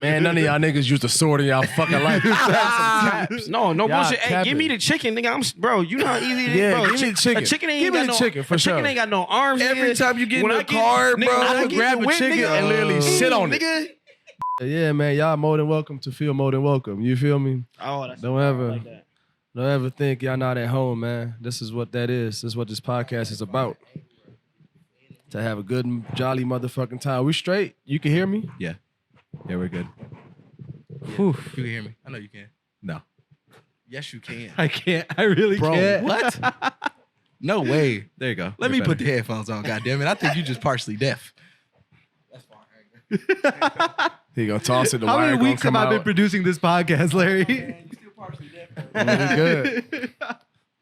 Man, none of y'all niggas used a sword in y'all fucking life. No Y'all bullshit. Hey, capping. give me the chicken, nigga. Bro, you know how easy it is, Yeah, bro. give me the chicken. A chicken ain't Give me got the no, chicken, for a chicken sure. ain't got no arms. Every nigga. time you get in When the I get- car, nigga, bro, when I you get grab the a whip, chicken nigga, and literally sit on it. nigga. Yeah, man, y'all more than welcome to feel more than welcome. You feel me? Oh, that's Don't ever think y'all not at home, man. This is what that is. This is what this podcast is about. To have a good, jolly motherfucking time. We straight? You can hear me? Yeah, we're good. Whew. You can hear me. I know you can. No, Yes, you can. I can't. I really can't. What? No way. There you go. Let You're me put better. the headphones on, goddammit. I think you just partially deaf. He gonna toss it. The How wire many gonna weeks have come I been out. producing this podcast, Larry? Really good.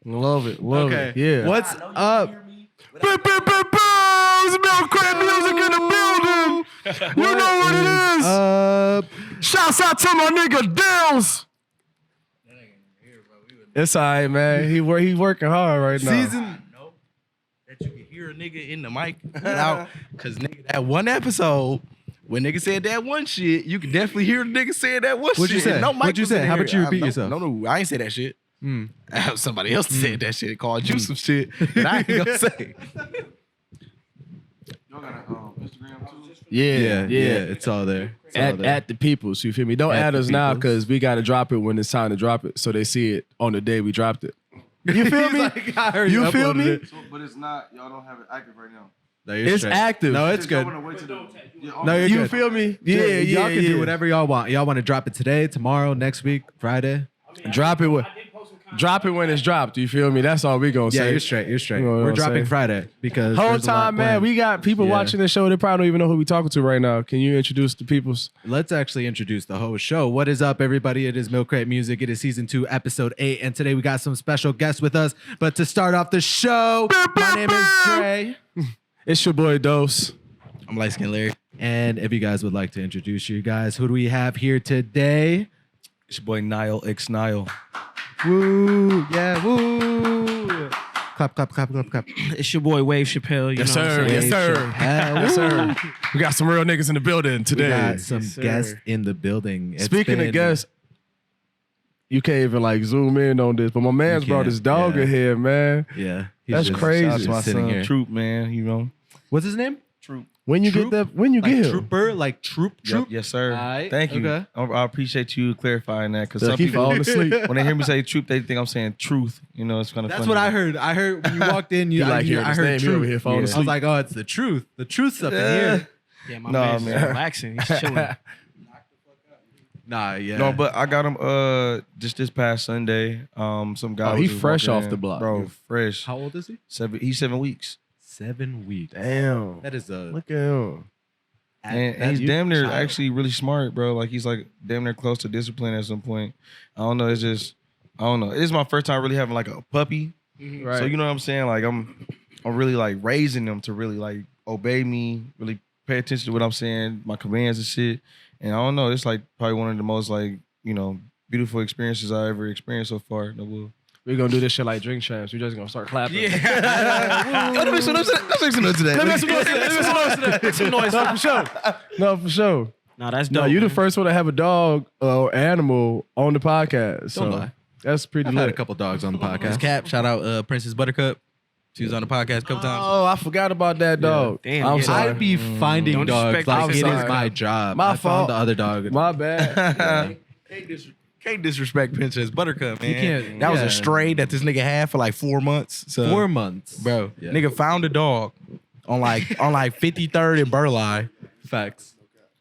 Love it. Love Okay. it. Yeah. What's up? It's Milk Crate Music in the building. You know what it is. Shouts out to my nigga Dales. It's all right, man. He working hard right now. No, that you can hear a nigga in the mic without, because nigga, that one episode, when nigga said that one shit, you can definitely hear the nigga saying that one What'd you shit. say? No mic What'd you was say? in How there. about you repeat No, yourself? No, I ain't say that shit. Somebody else said that shit, called you some shit that I ain't gonna say. Y'all got Instagram too? Yeah. It's all there. It's all there. At the peoples, you feel me? Don't At add the us now peoples. because we gotta drop it when it's time to drop it, so they see it on the day we dropped it. You feel me? Like, I already You feel uploaded me? it. But it's not. Y'all don't have it active right now. No, you're It's straight. active. No, it's good. Y'all wanna wait till the- No, you're You good. feel me? Yeah, Y'all can yeah. do whatever y'all want. Y'all want to drop it today, tomorrow, next week, Friday? Drop it when it's dropped. You feel me? That's all we gonna Yeah, say. you're straight. You're straight. You know what We're I'm dropping saying? Friday because Whole there's a lot time, man. planned. We got people Yeah. watching the show. They probably don't even know who we talking to right now. Can you introduce the peoples? Let's actually introduce the whole show. What is up, everybody? It is Milk Crate Music. It is season 2, episode 8, and today we got some special guests with us. But to start off the show, my name is Dre, It's your boy Dose. I'm light skinned Larry. and if you guys would like to introduce you guys, who do we have here today? It's your boy NilexNile. Woo! Yeah, woo! Clap, clap, clap, clap, clap. It's your boy Wave Chapelle. You Yes, know what sir. I'm saying? Yes, sir. Yes, sir. We got some real niggas in the building We today. got some Yes, sir. guests in the building. It's Speaking been- of guests, you can't even like zoom in on this, but my man's You brought can't, his dog yeah. in here, man. yeah, he's That's just crazy. Shout out to my sitting son, here. Troop, man. You know, What's his name? Troop. When you Troop? get that, when you Like get him, trooper, like troop. Yep, yes, sir. Aight, Thank you. okay. I appreciate you clarifying that because Look, some he people, falling asleep. when they hear me say troop, they think I'm saying truth. You know, it's kind of That's funny. what I heard. I heard when you walked in. You He like hearing I his heard name. He over truth. here falling I was asleep. like, oh, it's the truth. The truth's up in Yeah. here. Yeah, my Nah, man's man. relaxing. He's chilling. Nah, yeah. No, but I got him just this past Sunday. Some guy. Oh, he was just fresh walking off the block. bro. Yeah. Fresh. How old is he? He's 7 weeks, 7 weeks. Damn. That is a. Look at him. and he's damn near actually really smart, bro. Like he's like damn near close to discipline at some point. I don't know. It's just I don't know. It's my first time really having like a puppy. Right. So you know what I'm saying? Like I'm really like raising them to really like obey me, really pay attention to what I'm saying, my commands and shit. And I don't know, it's like probably one of the most like, you know, beautiful experiences I ever experienced so far. No bull. We're gonna do this shit like drink champs. We're just gonna start clapping. Yeah. Let's make some noise today. Let me make some noise today. Let me make some noise today. Make some noise. No, for sure. No, for sure. Nah, that's No, dope. you the man. first one to have a dog or animal on the podcast. So Don't lie. that's pretty I've had a lit. couple dogs on the This podcast. Cap, shout out Princess Buttercup. She was on the podcast a couple times. Oh, I forgot about that dog. Damn, I'm yeah. sorry. I'd be finding Don't dogs disrespect like I'm it is sorry. my job. My I found fault. the other dog. My bad. Can't disrespect Princess Buttercup, man. can't, That was yeah. a stray that this nigga had for like 4 months. So, 4 months, bro. Yeah. Nigga found a dog on like 53rd and Burleigh, Facts.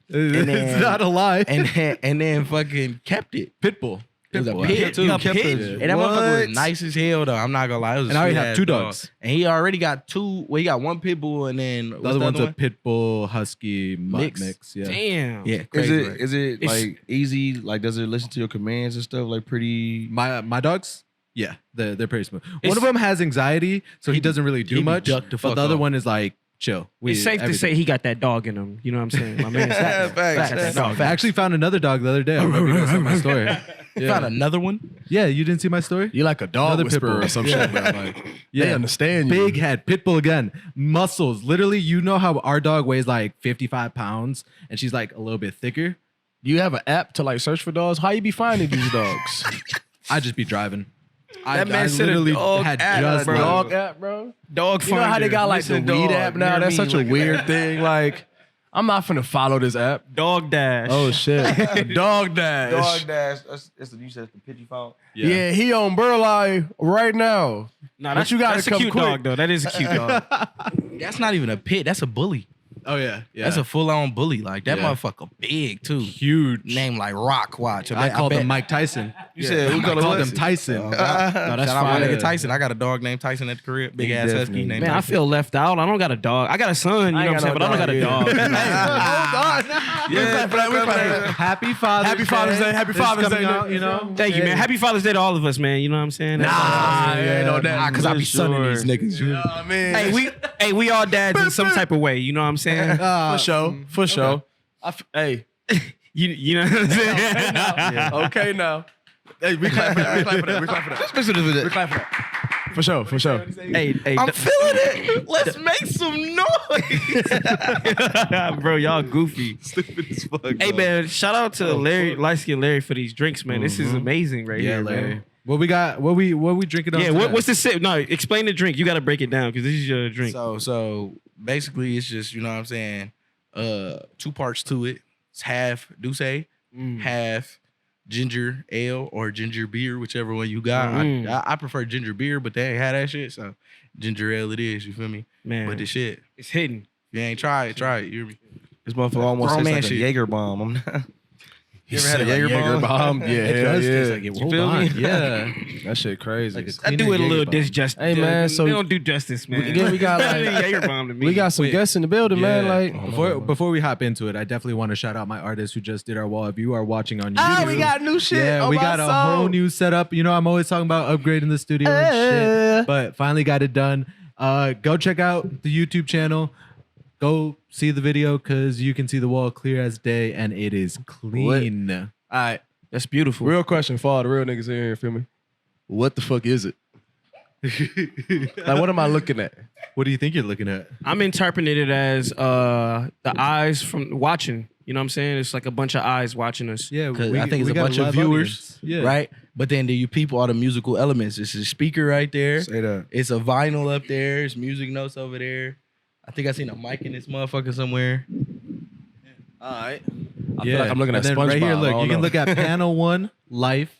then- It's not a lie. and then fucking kept it. Pitbull. It was a Pitbull. pit too. A Kept pit? it. And that motherfucker was nice as hell though. I'm not gonna lie. It was a And I already sweet-ass have 2 dog. dogs. And he already got 2. Well, he got 1 pit bull and then The other one's a pitbull husky mutt mix. Yeah. Damn. Yeah, Is crazy. it right? is it It's- like easy? Like does it listen to your commands and stuff? Like pretty. My dogs, yeah, they're pretty smooth. One It's- of them has anxiety, so he doesn't really he do be much. ducked the But fuck the other off. one is like chill. It's safe to say he got that dog in him. You know what I'm saying? My man's Facts, got that facts. dog. I actually found another dog the other day. I don't know if you guys saw my story. You found another one? Yeah, you didn't see my story? You like a dog Another whisperer pitbull. or some shit, bro. Like, Yeah. they understand you. Big head, pitbull again, muscles. Literally, you know how our dog weighs like 55 pounds and she's like a little bit thicker? Do you have an app to like search for dogs? How you be finding these dogs? I just be driving. That man said a literally dog had app, just bro. Dog app, bro. Dog You know how they finder. got like the Listen, weed dog, app now? near That's me, such a look at weird that. thing. Like, I'm not finna follow this app. Dog dash. Oh shit. Dog dash. Dog dash. You said the pitch you found. Yeah, he on Burleigh right now. Nah, But you gotta that's a come cute quick. dog though. That is a cute dog. That's not even a pit. That's a bully. Oh yeah. That's a full on bully. Like that Yeah. motherfucker big too. huge. Name like Rock. Watch. I called bet. him Mike Tyson. You said we I called him Tyson. No, that's that's Shout out my fire. nigga Tyson. I got a dog named Tyson at the crib. Big He ass husky definitely- named Man, I Tyson. feel left out. I don't got a dog. I got a son, you know what I'm saying? But I don't got a dog. Yeah, Happy Father's Happy Father's Day. Happy This is Father's coming Day. out, you know. Thank you, man. Happy Father's Day to all of us, man. You know what I'm saying? Ain't no that. Cause I be sunning these niggas. You know? Oh, man. we all dads in some type of way. You know what I'm saying? for sure. For sure. Hey. You know what I'm saying? Okay now. Hey, we clap for that. We clap for that. We clap for that. Listen to We this. clap for that. For sure. For sure. hey, I'm feeling it. Let's make some noise. bro, y'all goofy. Stupid as fuck. Hey man, shout out to Larry, light skin Larry for these drinks, man. This is amazing right Yeah, here, Larry. man. What we got? What we drinking on? Yeah, today? what's the sip? No, explain the drink. You got to break it down because this is your drink. So basically, it's just you know what I'm saying. 2 parts to it. It's half Douce, half ginger ale or ginger beer, whichever one you got. Mm. I prefer ginger beer, but they ain't had that shit, so ginger ale it is. You feel me? Man, But the shit, it's hidden. if you ain't try it, try it. You hear me? This motherfucker almost Grown tastes man like a shit. Jaeger bomb. I'm not. You ever had a Said Jaeger Jaeger bomb? bomb? Yeah, It hell does yeah. taste like it. Hold feel on. me? Yeah. That shit crazy. Like a I do cleaner it a little Jaeger bomb. disjustice. Hey, man, so- they don't do justice, man. Again, we got, like- Jaeger bomb to me. we got some guests in the building, man. Yeah. Like, Before we hop into it, I definitely want to shout out my artists who just did our wall. If you are watching on YouTube, we got new shit. Yeah, on we my got a soul. whole new setup. You know, I'm always talking about upgrading the studio and shit, but finally got it done. Go check out the YouTube channel. Go see the video because you can see the wall clear as day and it is clean. All right. That's beautiful. Real question for all the real niggas in here, feel me? What the fuck is it? Like, what am I looking at? What do you think you're looking at? I'm interpreting it as the eyes from watching. You know what I'm saying? It's like a bunch of eyes watching us. Yeah, 'Cause I think it's a got bunch of live viewers, audience. Yeah, right? But then do you people all the musical elements? It's a speaker right there. Say that. It's a vinyl up there. It's music notes over there. I think I seen a mic in this motherfucker somewhere. All right. I Yeah. feel like I'm looking at And then SpongeBob. right here. I Look, don't you can know. look at panel 1, life.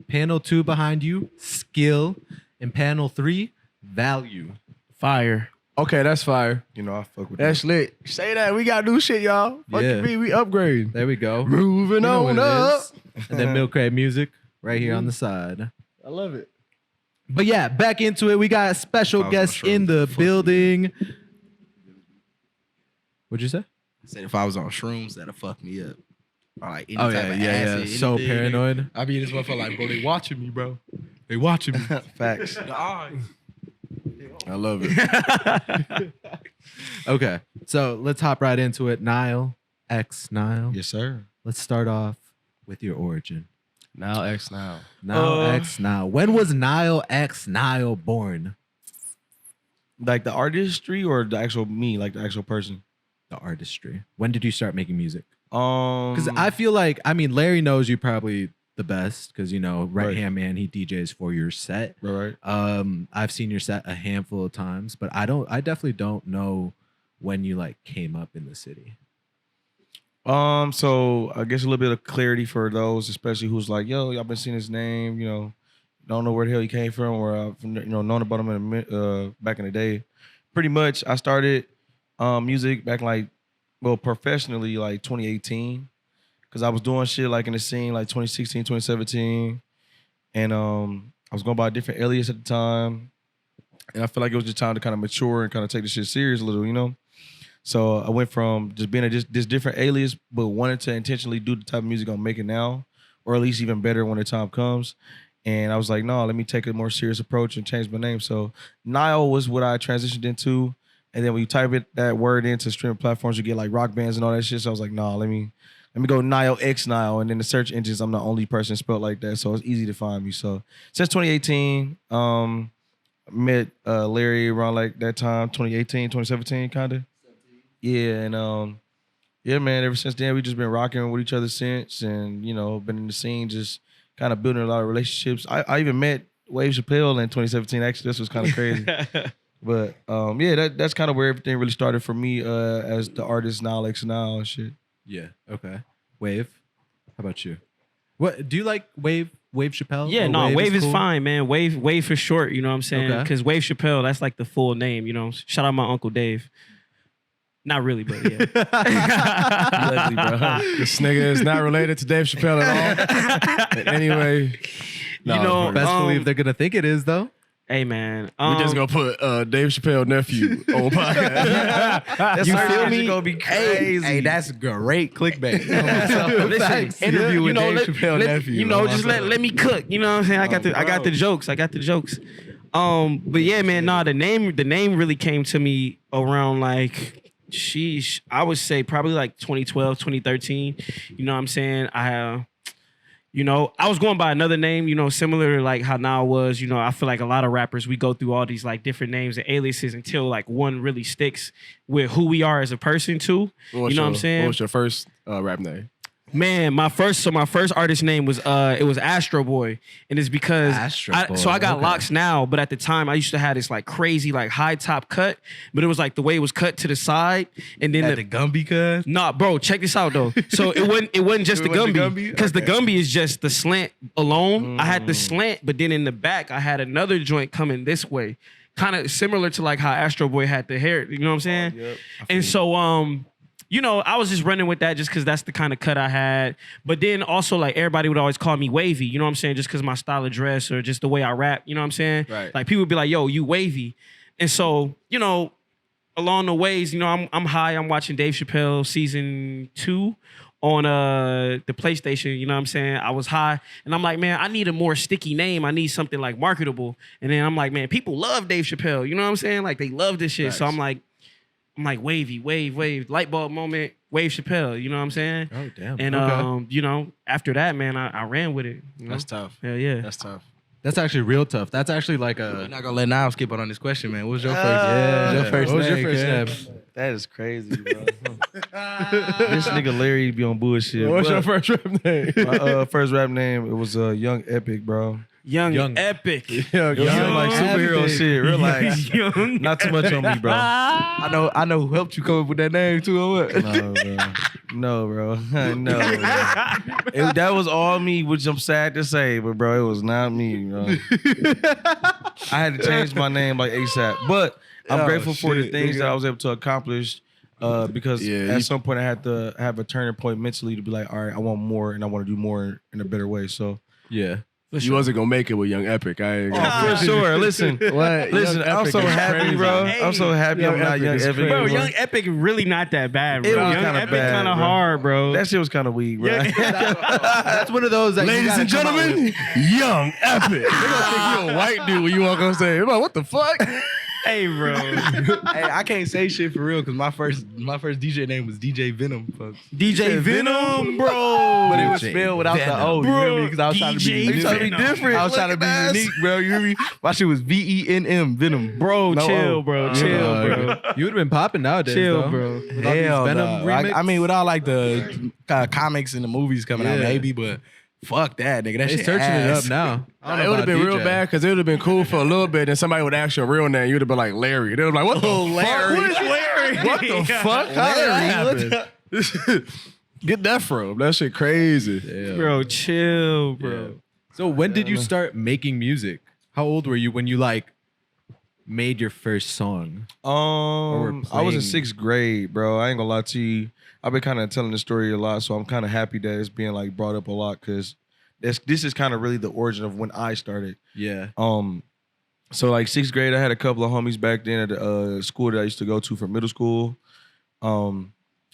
Panel 2 behind you, skill, and panel 3, value. Fire. Okay, that's fire. You know, I fuck with That's lit. Say that. We got new shit, y'all. Fuck Yeah. me. We upgrade. There we go. Moving You know what on it up. is. And then Milk Crate Music right here on the side. I love it. But yeah, back into it. We got a special I was guest on in the shrooms, fuck building. What'd you say? I said if I was on shrooms, that'd fuck me up. Or like any Oh type yeah, of yeah, acid, yeah. So anything, nigga. paranoid. I be in this motherfucker like, bro, they watching me, bro. They watching me. it. Facts. The eyes. I love it. Okay, so let's hop right into it. Nile, X Nile. Yes, sir. Let's start off with your origin. Now X now. Nile X Nile. When was Nile X Nile born? Like the artistry or the actual me, like the actual person? The artistry. When did you start making music? Because Because I feel like, I mean, Larry knows you probably the best because, you know, right hand man, he DJs for your set. right. I've seen your set a handful of times, but I definitely don't know when you like came up in the city. So I guess a little bit of clarity for those, especially who's like, yo, I've been seeing his name, you know, don't know where the hell he came from, or I've known about him back in the day. Pretty much, I started music back professionally like 2018, because I was doing shit like in the scene like 2016, 2017, and I was going by a different alias at the time, and I feel like it was just time to kind of mature and kind of take this shit serious a little, you know. So I went from just being this different alias, but wanted to intentionally do the type of music I'm making now, or at least even better when the time comes. And I was like, no, let me take a more serious approach and change my name. So Nile was what I transitioned into. And then when you type that word into streaming platforms, you get like rock bands and all that shit. So I was like, no, let me go NilexNile. And then the search engines, I'm the only person spelled like that. So it's easy to find me. So since 2018, met Larry around like that time, 2018, 2017, kind of. Yeah, and yeah, man, ever since then we just been rocking with each other since, and you know, been in the scene, just kind of building a lot of relationships. I even met Wave Chapelle in 2017. Actually, this was kind of crazy. But yeah, that's kind of where everything really started for me as the artist NilexNile and shit. Yeah. Okay. Wave. How about you? What do you like? Wave Chapelle? Yeah, Or no, Wave is cool? fine, man. Wave for short, you know what I'm saying? Okay. Because Wave Chappelle, that's like the full name, you know. Shout out my Uncle Dave. Not really, but yeah. Allegedly, bro. This nigga is not related to Dave Chappelle at all. Anyway, You know, Best believe they're gonna think it is though. hey, man. we just gonna put Dave Chappelle nephew on podcast. You feel me? Gonna be crazy. Hey, that's great clickbait. Listen, interview with Dave Chappelle nephew. You know, just let me cook. You know what I'm saying? I got the jokes. I got the jokes. But yeah, man, the name really came to me around like, sheesh, I would say probably like 2012, 2013. You know what I'm saying? I was going by another name, you know, similar to like how now was, you know, I feel like a lot of rappers, we go through all these like different names and aliases until like one really sticks with who we are as a person too. You know what I'm saying? What was your first rap name? Man, my first artist name was it was Astro Boy, and it's because Astro Boy, I got okay. locks now, but at the time I used to have this like crazy like high top cut, but it was like the way it was cut to the side, and then At the Gumby cuz. Nah, bro, check this out though. So it wasn't just the wasn't the Gumby, Gumby? because the Okay. Gumby is just the slant alone. I had the slant, but then in the back I had another joint coming this way, kind of similar to like how Astro Boy had the hair. You know what I'm saying? Yep. And so you know, I was just running with that just because that's the kind of cut I had. But then also, like, everybody would always call me wavy, you know what I'm saying? Just because my style of dress or just the way I rap, you know what I'm saying? Right. Like, people would be like, yo, you wavy. And so, you know, along the ways, you know, I'm high. I'm watching Dave Chappelle season 2 on the PlayStation, you know what I'm saying? I was high. And I'm like, man, I need a more sticky name. I need something, like, marketable. And then I'm like, man, people love Dave Chappelle. You know what I'm saying? Like, they love this shit. So I'm like, wavy, wave, light bulb moment, Wave Chappelle, you know what I'm saying? Oh damn. And Okay. you know, after that, man, I ran with it. You know? That's tough. Hell yeah. That's tough. That's actually real tough. That's actually like I'm a not gonna let Niall skip on this question, man. What's your first? yeah. Your first What was your name, first kid? name? That is crazy, bro. This nigga Larry be on bullshit. What's your But first rap name? my first rap name, it was Young Epic, bro. Young epic. Young, Young like superhero Epic. shit. Relax. Young. Not too much on me, bro. I know who helped you come up with that name too, or what? No, bro. No, bro. That was all me, which I'm sad to say, but bro, it was not me, bro. I had to change my name like ASAP. But I'm Oh, grateful for the shit, things nigga. that I was able to accomplish. Because Yeah, at you- some point I had to have a turning point mentally to be like, all right, I want more and I want to do more in a better way. So yeah. You wasn't gonna make it with Young Epic. I ain't gonna for sure. Listen, What? listen, Young I'm Epic so is happy, crazy. bro. Hey, I'm so happy Young I'm not Epic Young is Epic. crazy. Bro, anymore. Young Epic really not that bad, bro. It was Young kinda Epic bad, kind of bro. hard, bro. That shit was kind of weak, bro. That's one of those that you Ladies gotta and come out with. gentlemen, Young Epic. They gonna think you a white dude when you walk on stage. I'm like, what the fuck? Hey, bro. Hey, I can't say shit for real because my first DJ name was DJ Venom, folks. DJ Venom, bro. But it was spelled without the O. You hear me? Because I was trying to be DJ unique. Venom. different. I was trying to be unique, bro. You hear me? My shit was VENM, Venom. Bro, No chill, O. bro. Chill, bro. You would have been popping nowadays, Chill, though. bro. With all these Hell Venom no. remix. I mean, with all like the comics and the movies coming out, Yeah. maybe, but fuck that, nigga. That They shit searching it ass. up now. I don't It know would have about been real DJ. bad because it would have been cool for a little bit, and somebody would ask your real name. You'd have been like Larry. They were like, what the fuck? What is Larry? What the fuck? How did that happen? Get that from? That shit crazy. Bro, chill, bro. So when did you start making music? How old were you when you like made your first song? I was in playing- 6th grade, bro. I ain't gonna lie to you. I've been kind of telling the story a lot, so I'm kind of happy that it's being like brought up a lot because this is kind of really the origin of when I started. Yeah. So like 6th grade, I had a couple of homies back then at the school that I used to go to for middle school.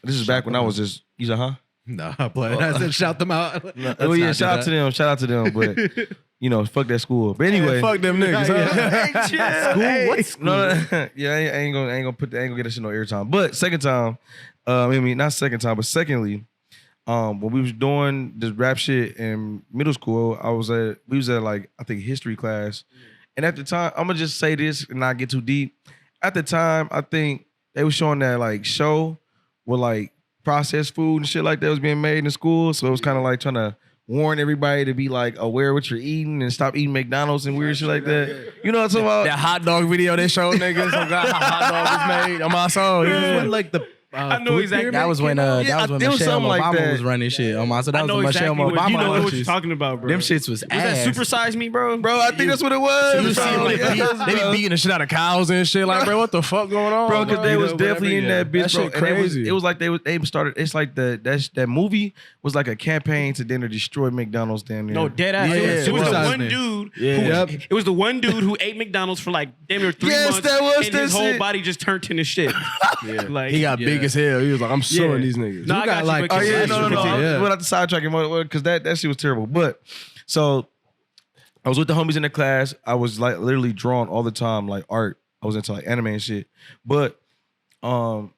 This is back when I was just, you said, huh? Nah, but I said shout them out. Oh yeah, shout out to them, shout out to them. But you know, fuck that school. But anyway, Fuck them niggas. Huh? School? What school? no, yeah, I ain't gonna get that shit no airtime. But second time, I mean not second time, but secondly, when we was doing this rap shit in middle school, we was at like I think history class, and at the time, I'm gonna just say this and not get too deep. At the time, I think they was showing that like show with like processed food and shit like that was being made in school. So it was kind of like trying to warn everybody to be like aware of what you're eating and stop eating McDonald's and weird shit like that. You know what I'm talking about? That hot dog video they showed niggas about how hot dog was made on my soul. When, like the I know food exactly. pyramid That was when came out? Yeah, that was when it was Michelle something like Obama that. was running shit on my. So that I was know when exactly Michelle what Obama. you know what lunches. you're talking about, bro. Them shits was Was that ass. Super Size Me, bro? Bro, I think that's what it was. You see them, like, they be beating the shit out of cows and shit. Like, bro, what the fuck going on? Bro, because they was Whatever, definitely in yeah. that bitch, That bro. shit And crazy. it was like they started. It's like that movie was like a campaign to then to destroy McDonald's down there. No, dead ass. Yeah, it was the Super Size one Me. dude. Yeah. Who, Yep. It was the one dude who ate McDonald's for like damn near 3 Yes, months. that was and that his whole shit. body just turned into shit. Yeah. Like He got big as hell. He was like, I'm suing these niggas. No, You I got, got like, you. but Oh yeah, continue. no. Continue, I yeah. went out the sidetrack because that shit was terrible. But so I was with the homies in the class. I was like literally drawing all the time, like art. I was into like anime and shit. But I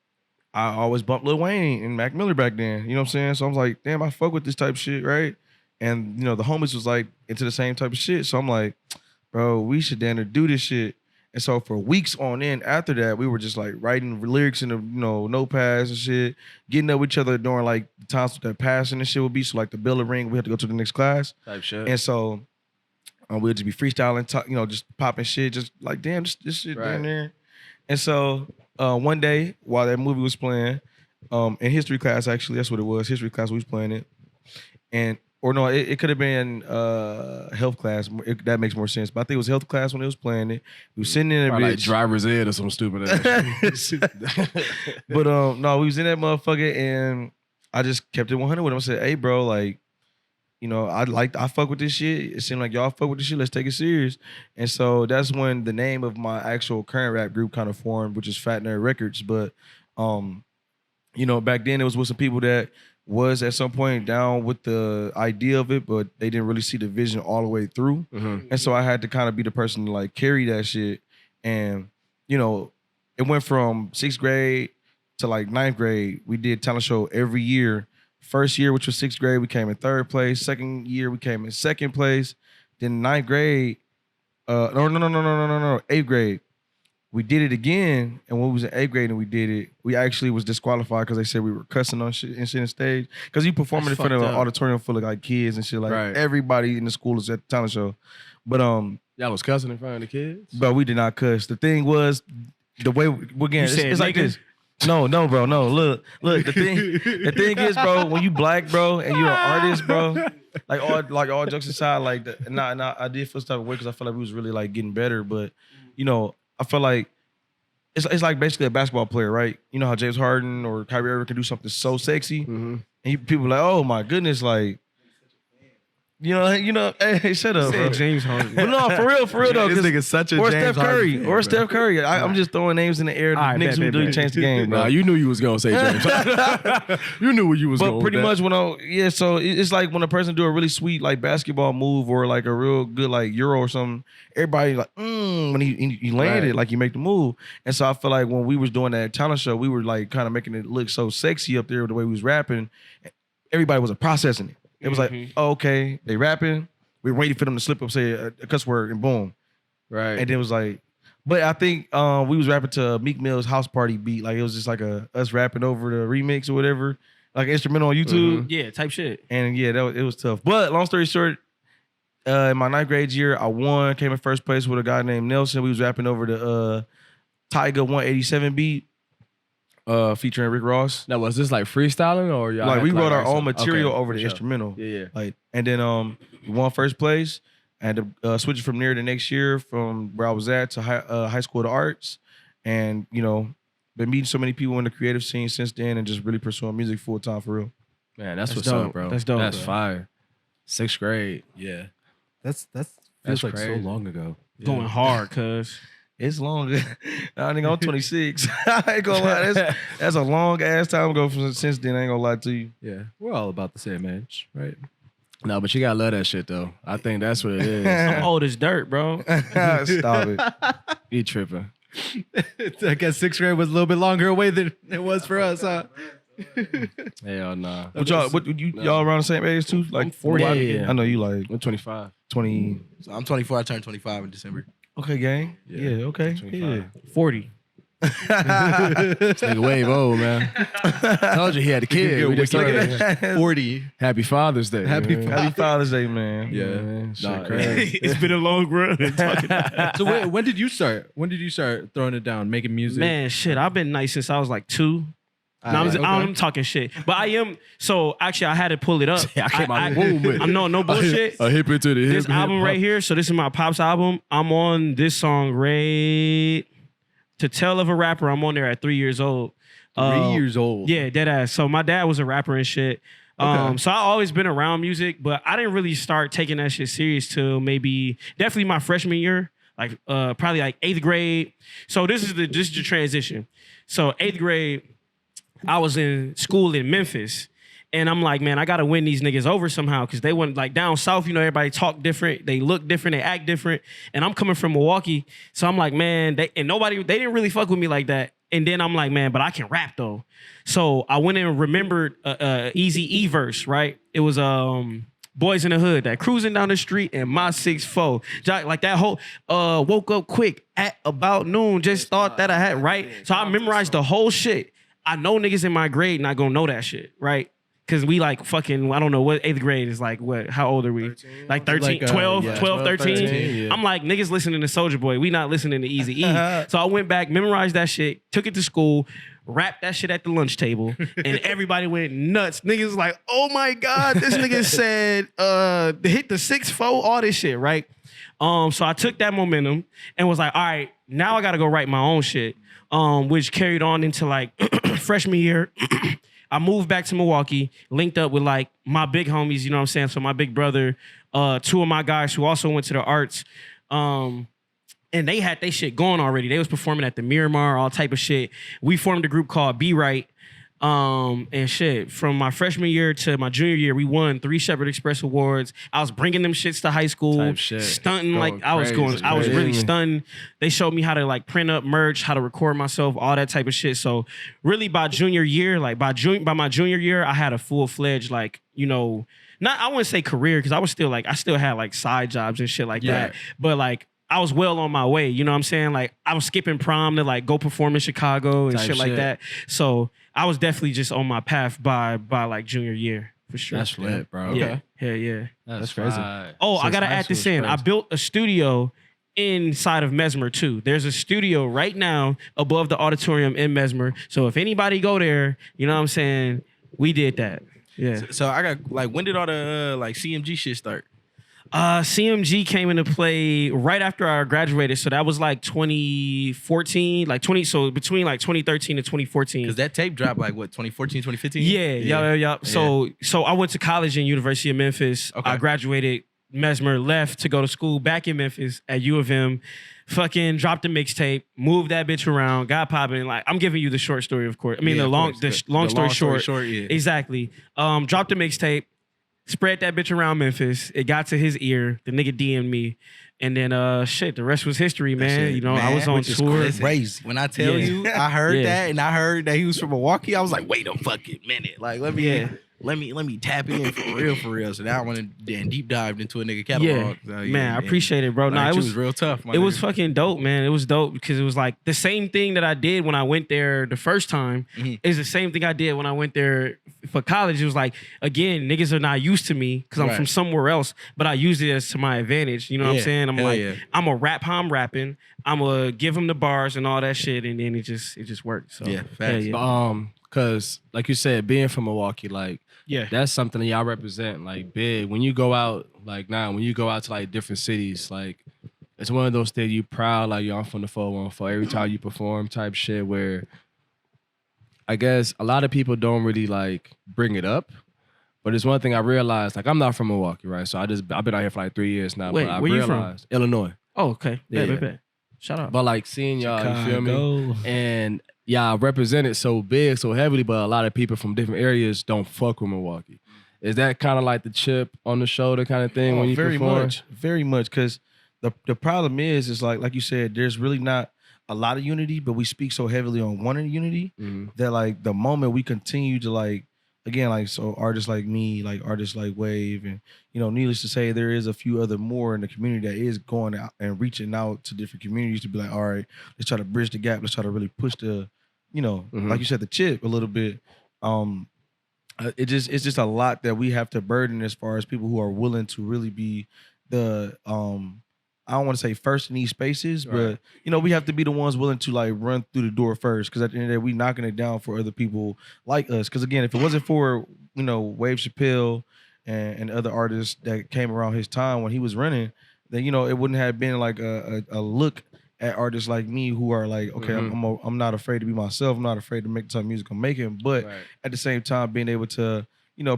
always bumped Lil Wayne and Mac Miller back then. You know what I'm saying? So I was like, damn, I fuck with this type of shit, right? And you know, the homies was like into the same type of shit. So I'm like, bro, we should damn near do this shit. And so for weeks on end after that, we were just like writing lyrics in the notepads and shit, getting up with each other during like the times that passing and shit would be. So like the bell would ring, we had to go to the next class. Type shit. And so we'd just be freestyling, just popping shit, just like, damn, this shit Right. down there. And so one day while that movie was playing, in history class, actually, that's what it was. History class, we was playing it. It could have been health class. That makes more sense. But I think it was health class when it was playing it. We was sitting in a Probably like bitch. driver's ed or some stupid ass shit. But no, we was in that motherfucker and I just kept it 100 with him. I said, hey, bro, like, I fuck with this shit. It seemed like y'all fuck with this shit. Let's take it serious. And so that's when the name of my actual current rap group kind of formed, which is Fat Nerd Records. But, back then it was with some people that was at some point down with the idea of it, but they didn't really see the vision all the way through. Mhm. And so I had to kind of be the person to like carry that shit. And, it went from 6th grade to like 9th grade. We did talent show every year. First year, which was 6th grade, we came in 3rd place. Second year, we came in 2nd place. Then 9th grade, no, 8th grade. We did it again, and when we was in 8th grade and we did it, we actually was disqualified because they said we were cussing on shit and shit on stage. Because you performing in That's front of an fucked up. auditorium full of like kids and shit, like Right. everybody in the school is at the talent show. But Y'all was cussing in front of the kids? but we did not cuss. The thing was, the way again, You said it's like nigga? this. No, bro, no. Look. The thing is, bro, when you black, bro, and you're an artist, bro, all jokes aside, like, I did feel type of way because I felt like we was really like getting better, but I feel like it's like basically a basketball player, right? You know how James Harden or Kyrie Irving can do something so sexy, Mm-hmm. and people are like, oh my goodness, like. Hey, shut up, bro. Said James Harden. But no, for real though. This 'cause- nigga's such a or James Steph Curry. Harden fan, Or bro. Steph Curry. I'm just throwing names in the air. All right, Niggas who bet, really bet. changed the game, bro. Nah, you knew you was gonna say James. You knew what you was But going pretty with much so it's like when a person do a really sweet like basketball move or like a real good like Euro or something, everybody like when he landed, Right. like you make the move. And so I feel like when we was doing that talent show, we were like kind of making it look so sexy up there with the way we was rapping. Everybody was processing it. It was like, oh, okay, they rapping. We were waiting for them to slip up, say a cuss word, and boom. Right. And then it was like, but I think we was rapping to Meek Mill's House Party beat. Like it was just like us rapping over the remix or whatever, like instrumental on YouTube. Yeah, type shit. And yeah, it was tough. But long story short, in my 9th grade year, I won, came in 1st place with a guy named Nelson. We was rapping over the Tyga 187 beat, featuring Rick Ross. Now, was this like freestyling or y'all Like had we to, wrote our write own something? material Okay, over for the sure. instrumental. Yeah. Like, and then we won 1st place. I had to switch it from there the next year from where I was at to high school of the arts, and been meeting so many people in the creative scene since then, and just really pursuing music full time for real. Man, that's what's dope. up, bro. That's dope, That's bro. fire. 6th grade. Yeah. That's That's feels like so crazy. long ago. Going hard, cuz. It's long. I think I'm 26. I ain't gonna lie. That's a long ass time ago since then. I ain't gonna lie to you. Yeah, we're all about the same age, right? No, but you gotta love that shit though. I think that's what it is. I'm old as dirt, bro. Stop it. You tripping. I guess 6th grade was a little bit longer away than it was for us, huh? Hell nah. What y'all around the same age too? Like I'm 40. Yeah. I know you like I'm 25. 20. So I'm 24. I turned 25 in December. Okay, gang. Yeah. Okay. 25. Yeah. 40. This nigga Wave old, man. Told you he had a kid. We just Look told at you. that. 40. Happy Father's Day. Happy man. Happy Father's Day, man. Yeah, man. Shit Nah, crazy. It's been a long run. So when did you start? When did you start throwing it down, making music? Man, shit, I've been nice since I was like 2. No, I'm talking shit. But I am, so actually I had to pull it up. I came out the womb with it. I'm no bullshit. A hip into the hip. This album right here, so this is my Pops album. I'm on this song, right? To Tell of a Rapper. I'm on there at 3 years old. 3 years old. Yeah, dead ass. So my dad was a rapper and shit. Okay. So I always been around music, but I didn't really start taking that shit serious till definitely my freshman year, like probably like 8th grade. So this is the transition. So 8th grade, I was in school in Memphis. And I'm like, man, I gotta win these niggas over somehow, because they went like down south, you know, everybody talk different, they look different, they act different. And I'm coming from Milwaukee, so I'm like, man, they didn't really fuck with me like that. And then I'm like, man, but I can rap though. So I went and remembered Easy E verse, right? It was Boys in the Hood, that cruising down the street and my 6'4", like that whole woke up quick at about noon, just thought that I had, right? So I memorized the whole shit. I know niggas in my grade not gonna know that shit, right? Because we like fucking, I don't know what 8th grade is like, what, how old are we? 13? Like 13, Like, 12, yeah. 12, 13? 13, yeah. I'm like, niggas listening to Soulja Boy. We not listening to Easy E. So I went back, memorized that shit, took it to school, rapped that shit at the lunch table, and everybody went nuts. Niggas was like, oh my God, this nigga said, hit the 6'4", all this shit, right? So I took that momentum and was like, all right, now I gotta go write my own shit, which carried on into like freshman year. I moved back to Milwaukee, linked up with like my big homies, you know what I'm saying? So my big brother, 2 of my guys who also went to the arts, and they had their shit going already. They was performing at the Miramar, all type of shit. We formed a group called Be Right. And shit, from my freshman year to my junior year, we won 3 Shepherd Express Awards. I was bringing them shits to high school, Type shit. stunting Going like I was crazy. really stunting. They showed me how to like print up merch, how to record myself, all that type of shit. So really by junior year, like by my junior year, I had a full-fledged like, you know, I wouldn't say career, because I still had like side jobs and shit like that. But like I was well on my way, you know what I'm saying? Like I was skipping prom to like go perform in Chicago and Type shit like shit. that. So I was definitely just on my path by like junior year for sure. That's lit, bro. Yeah, hell yeah. That's crazy. right. Oh, I Since gotta high add this school is in. I crazy. built a studio inside of Mesmer too. There's a studio right now above the auditorium in Mesmer. So if anybody go there, you know what I'm saying? We did that. Yeah. So I got like, when did all the like CMG shit start? CMG came into play right after I graduated, so that was like 2014, so between like 2013 and 2014. Because that tape dropped like what, 2014, 2015? Yeah. So I went to college in University of Memphis. Okay. I graduated Mesmer, left to go to school back in Memphis at U of M. Fucking dropped a mixtape, moved that bitch around, got popping. Like, I'm giving you the short story, of course. I mean, Yeah, the of long course. long story short. Yeah. Exactly. Dropped a mixtape, spread that bitch around Memphis. It got to his ear. The nigga DM'd me. And then shit, the rest was history, man. shit, You know, I man, was on which is tour. crazy. When I tell Yeah. you, I heard Yeah. that, and I heard that he was from Milwaukee. I was like, wait a fucking minute. Like, let me tap in for real. So now I went and deep dived into a nigga catalog. Yeah, So, man, I appreciate it, bro. Like, Nah, it you was real tough. It was fucking dope, man. It was dope because it was like the same thing that I did when I went there the first time is the same thing I did when I went there for college. It was like, again, niggas are not used to me because I'm Right. from somewhere else, but I used it as to my advantage. You know what I'm Yeah, saying? I'm hell like, yeah. I'm a rap how I'm rapping. I'm gonna give them the bars and all that shit, and then it just worked. So Yeah, hell facts. yeah. Cause like you said, being from Milwaukee, like Yeah. that's something that y'all represent, like big. When you go out, like now, when you go out to like different cities, like it's one of those things you proud, like yo, I'm from the 414 every time you perform type shit. Where I guess a lot of people don't really like bring it up, but it's one thing I realized. Like I'm not from Milwaukee, right? So I've been out here for like 3 years now. Wait, but I where you from? realized Illinois. Oh, okay. Yeah. Bet. Shout out. But like seeing y'all, you feel me? Chicago. And y'all represented so big, so heavily, but a lot of people from different areas don't fuck with Milwaukee. Is that kind of like the chip on the shoulder kind of thing when you very perform? very much. Because the problem is like you said, there's really not a lot of unity, but we speak so heavily on one unity Mhm. that like the moment we continue to like again, like so artists like me, like artists like Wave, and needless to say, there is a few other more in the community that is going out and reaching out to different communities to be like, all right, let's try to bridge the gap. Let's try to really push the, like you said, the chip a little bit. It's just a lot that we have to burden as far as people who are willing to really be the I don't want to say first in these spaces, Right. but we have to be the ones willing to like run through the door first. Because at the end of the day, we knocking it down for other people like us. Because again, if it wasn't for Wave Chapelle and other artists that came around his time when he was running, then it wouldn't have been like a look at artists like me who are like, okay, I'm not afraid to be myself. I'm not afraid to make the type of music I'm making. But at the same time, being able to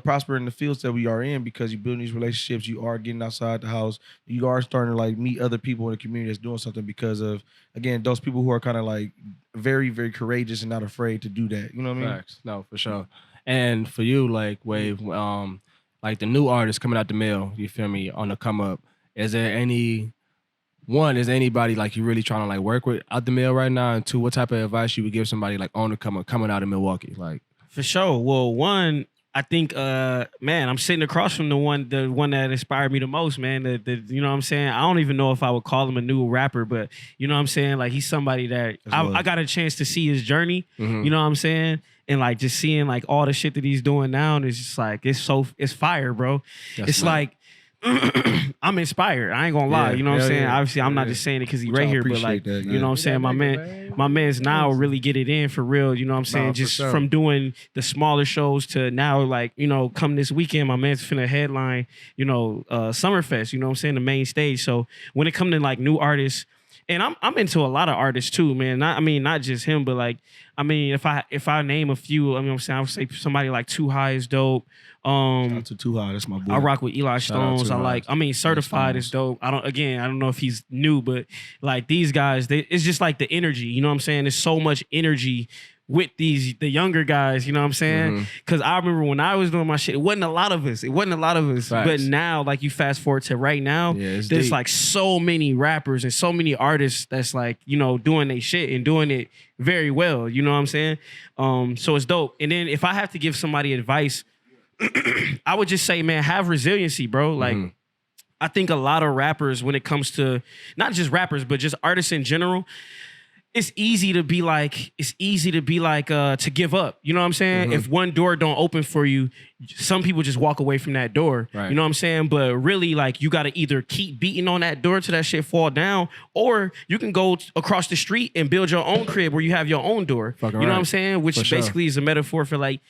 prosper in the fields that we are in, because you build these relationships, you are getting outside the house, you are starting to like meet other people in the community that's doing something because of, again, those people who are kind of like very, very courageous and not afraid to do that. You know what I mean? Facts. No, for sure. And for you, like Wave, like the new artists coming out the mill, you feel me, on the come up, is there anybody like you really trying to like work with out the mill right now? And two, what type of advice you would give somebody like on the come up coming out of Milwaukee? Like, For sure. Well, one, I think, man, I'm sitting across from the one that inspired me the most, man. You know what I'm saying? I don't even know if I would call him a new rapper, but you know what I'm saying? Like, he's somebody that I got a chance to see his journey. You know what I'm saying? And like just seeing like all the shit that he's doing now, and it's just like it's fire, bro. It's like I'm inspired. I ain't gonna lie. You know what I'm saying? Obviously, I'm not just saying it because he's right here, but like, that, you know what I'm saying? My man's now really get it in for real. You know what I'm saying? Just from doing the smaller shows to now, like, come this weekend, my man's finna headline, Summerfest. You know what I'm saying? The main stage. So when it come to like new artists, and I'm into a lot of artists too, man. Not just him, but like, if I name a few, I would say somebody like Too High is dope. Shout out to Too High, that's my boy. I rock with Eli Stones. Too High. Certified is dope. I don't know if he's new, but like these guys, it's just like the energy. You know what I'm saying? There's so much energy with the younger guys, you know what I'm saying? Because I remember when I was doing my shit, it wasn't a lot of us. Facts. But now, like you fast forward to right now, there's deep. like so many rappers and so many artists that's like, doing their shit and doing it very well. You know what I'm saying? So it's dope. And then if I have to give somebody advice, I would just say, man, have resiliency, bro. Like, I think a lot of rappers, when it comes to not just rappers, but just artists in general, it's easy to be like, to give up. You know what I'm saying? If one door don't open for you, some people just walk away from that door. Right. You know what I'm saying? But really, like, you got to either keep beating on that door till that shit fall down, or you can go across the street and build your own crib where you have your own door. Fucking you know right. what I'm saying? Which For sure. basically is a metaphor for like,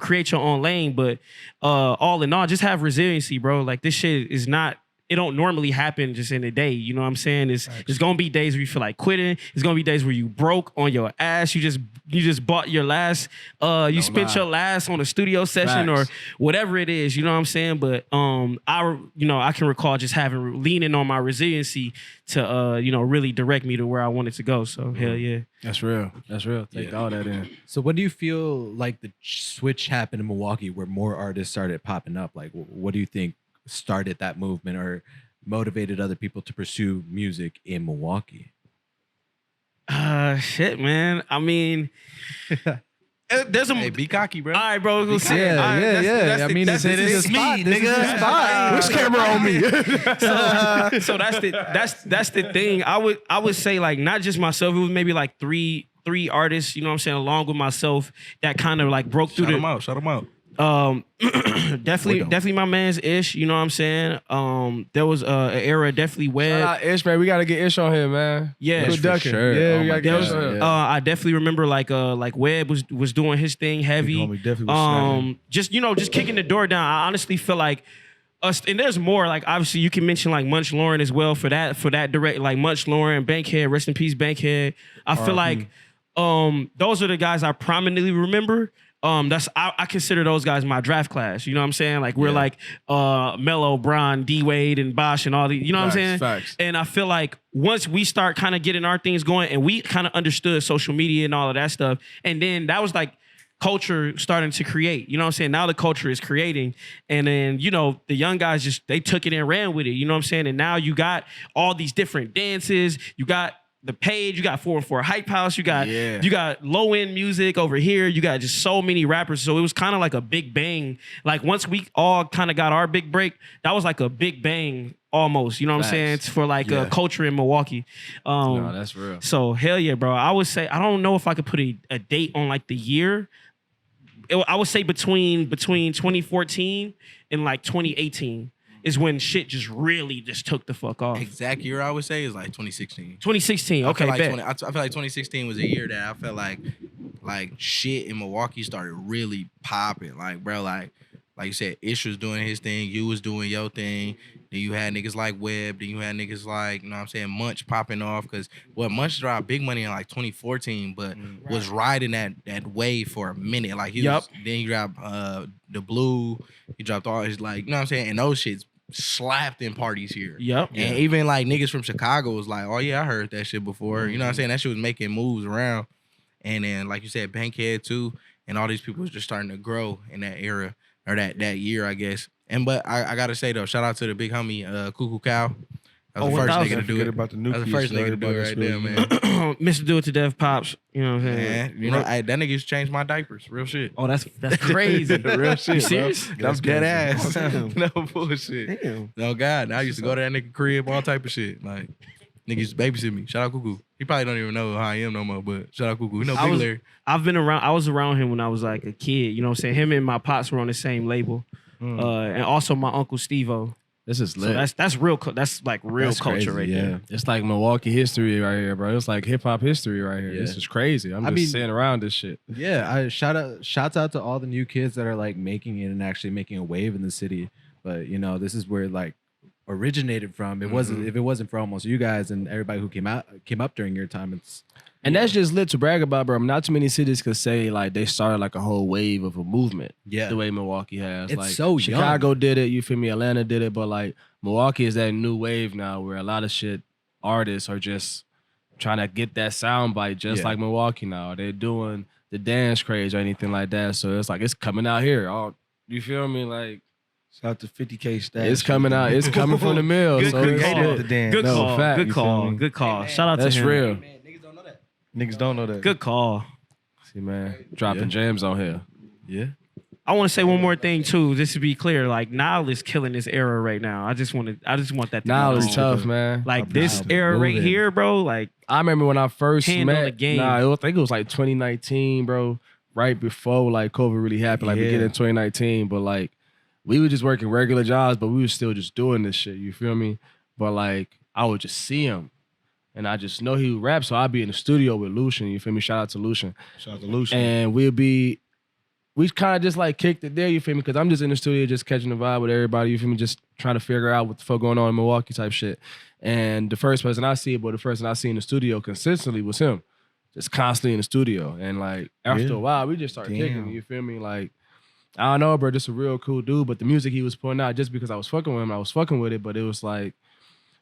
create your own lane. But all in all, just have resiliency, bro. Like, this shit is not, it don't normally happen just in a day. You know what I'm saying? It's gonna be days where you feel like quitting. It's gonna be days where you broke on your ass. You just bought your last. You spent your last on a studio session Facts. or whatever it is. You know what I'm saying? But I can recall just leaning on my resiliency to really direct me to where I wanted to go. So hell yeah. That's real. Take all that in. So when do you feel like the switch happened in Milwaukee where more artists started popping up? Like, what do you think started that movement or motivated other people to pursue music in Milwaukee? Shit, man. There's a Hey, be cocky, bro. All right, bro. We'll see. Yeah, All right, yeah. I mean, that's this is me, spot. This is nigga. your spot. Which camera on me? So that's the thing. I would say, like, not just myself. It was maybe like three artists. You know what I'm saying? Along with myself, that kind of like broke through Shout them out. Definitely my man's Ish. You know what I'm saying? There was an era, definitely Web. Shout out Ish, man. We gotta get Ish on here, man. Yeah, Good for ducking. sure. Yeah, Oh we my gotta get There Ish was, on here. I definitely remember like Webb was doing his thing heavy. Homie definitely was Just kicking the door down. I honestly feel like us, and there's more. Like, obviously you can mention like Munch Lauren as well for that direct, like Munch Lauren, Bankhead, rest in peace, Bankhead. I feel like those are the guys I prominently remember. I consider those guys my draft class. You know what I'm saying? Like, we're like Melo, Bron, D Wade, and Bosh, and all the, you know what I'm saying? Facts. And I feel like once we start kind of getting our things going, and we kind of understood social media and all of that stuff, and then that was like culture starting to create. You know what I'm saying? Now the culture is creating, and then the young guys they took it and ran with it. You know what I'm saying? And now you got all these different dances. You got the Page, you got 404 Hype House, you got Yeah. you got low end music over here, you got just so many rappers. So it was kind of like a big bang. Like once we all kind of got our big break, that was like a big bang almost. You know what I'm saying? Facts. For like Yeah. culture in Milwaukee. No, that's real. So hell yeah, bro. I would say I don't know if I could put a date on like the year. I would say between 2014 and like 2018 is when shit just really just took the fuck off. Exact year I would say is like 2016. 2016. I Okay, feel like bet. I feel like 2016 was a year that I felt like shit in Milwaukee started really popping. Like, bro, like you said, Ish was doing his thing, you was doing your thing. Then you had niggas like Webb. Then you had niggas like, you know what I'm saying, Munch popping off. Because, Munch dropped big money in like 2014, but was riding that wave for a minute. Like, then he dropped The Blue. He dropped all his, like, you know what I'm saying? And those shits slapped in parties here. Yep. And even like niggas from Chicago was like, oh yeah, I heard that shit before. You know what I'm saying? That shit was making moves around. And then, like you said, Bankhead too. And all these people was just starting to grow in that era or that year, I guess. But I gotta say though, shout out to the big homie Cuckoo Cow. That was the first nigga to do it. About the new That was the first nigga to do it right there, man. Mr. Do It to Death Pops. You know what I'm saying? Man, you know, that nigga used to change my diapers. Real shit. Oh, that's crazy. Real shit, You serious? bro. That's dead ass. Damn. No bullshit. Damn. No God. I used to go to that nigga crib, all type of shit. Like nigga used to babysit me. Shout out Cuckoo. He probably don't even know how I am no more, but shout out Cuckoo. You know Big Larry. I was around him when I was like a kid. You know what I'm saying? Him and my pops were on the same label. And also my uncle Steve-O. This is So lit. that's real. That's like real That's culture crazy, right there. It's like Milwaukee history right here, bro. It's like hip hop history right here. Yeah. This is crazy. I'm I just mean- sitting around this shit. Yeah, shouts out to all the new kids that are like making it and actually making a wave in the city. But you know, this is where it like originated from. It wasn't if it wasn't for almost you guys and everybody who came up during your time. It's And that's just lit to brag about, bro. Not too many cities could say like they started like a whole wave of a movement. Yeah. The way Milwaukee has. It's like so young. Chicago did it, you feel me? Atlanta did it, but like Milwaukee is that new wave now where a lot of shit artists are just trying to get that sound bite just like Milwaukee now. They're doing the dance craze or anything like that. So it's like it's coming out here. You feel me? Like Shout out to 50K stats. it's coming out. It's coming from the mill. Good so call. it's Hated lit. the dance. Good No, call. fact, Good you feel call. me? Good call. Shout out That's to him. real. Niggas don't know that. Good call. See, man, dropping gems on here. yeah. I want to say one more thing too, just to be clear. Like Nile is killing this era right now. I just want that to Now be it's known. tough, man. Like this been era right moving. here, bro. Like I remember when I first Hand on met. the game. I think it was like 2019, bro. Right before like COVID really happened, like beginning of 2019. But like we were just working regular jobs, but we were still just doing this shit. You feel me? But like I would just see him, and I just know he would rap. So I'd be in the studio with Lucian. You feel me? Shout out to Lucian. Shout out to Lucian. And we kind of just like kicked it there, you feel me? Because I'm just in the studio just catching the vibe with everybody, you feel me? Just trying to figure out what the fuck going on in Milwaukee type shit. And the first person I see in the studio consistently was him. Just constantly in the studio. And like after a while, we just started kicking it, you feel me? Like, I don't know, bro, just a real cool dude. But the music he was putting out, just because I was fucking with him, I was fucking with it. But it was like,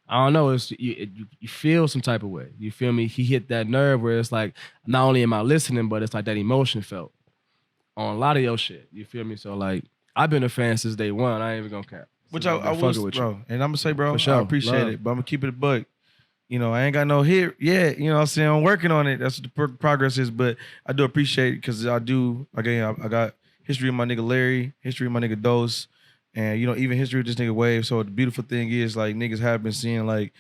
I don't know, you feel some type of way. You feel me? He hit that nerve where it's like, not only am I listening, but it's like that emotion felt on a lot of your shit. You feel me? So like, I've been a fan since day one. I ain't even gonna cap. Which Since I've I been was, fucking with you. bro. And I'm gonna say, bro, For sure. I appreciate Love. it, but I'm gonna keep it a buck. You know, I ain't got no hit yet. You know what I'm saying? I'm working on it. That's what the progress is. But I do appreciate it because I got history of my nigga Larry, history of my nigga Dose, and, you know, even history of this nigga Wave. So the beautiful thing is, like, niggas have been seeing, like,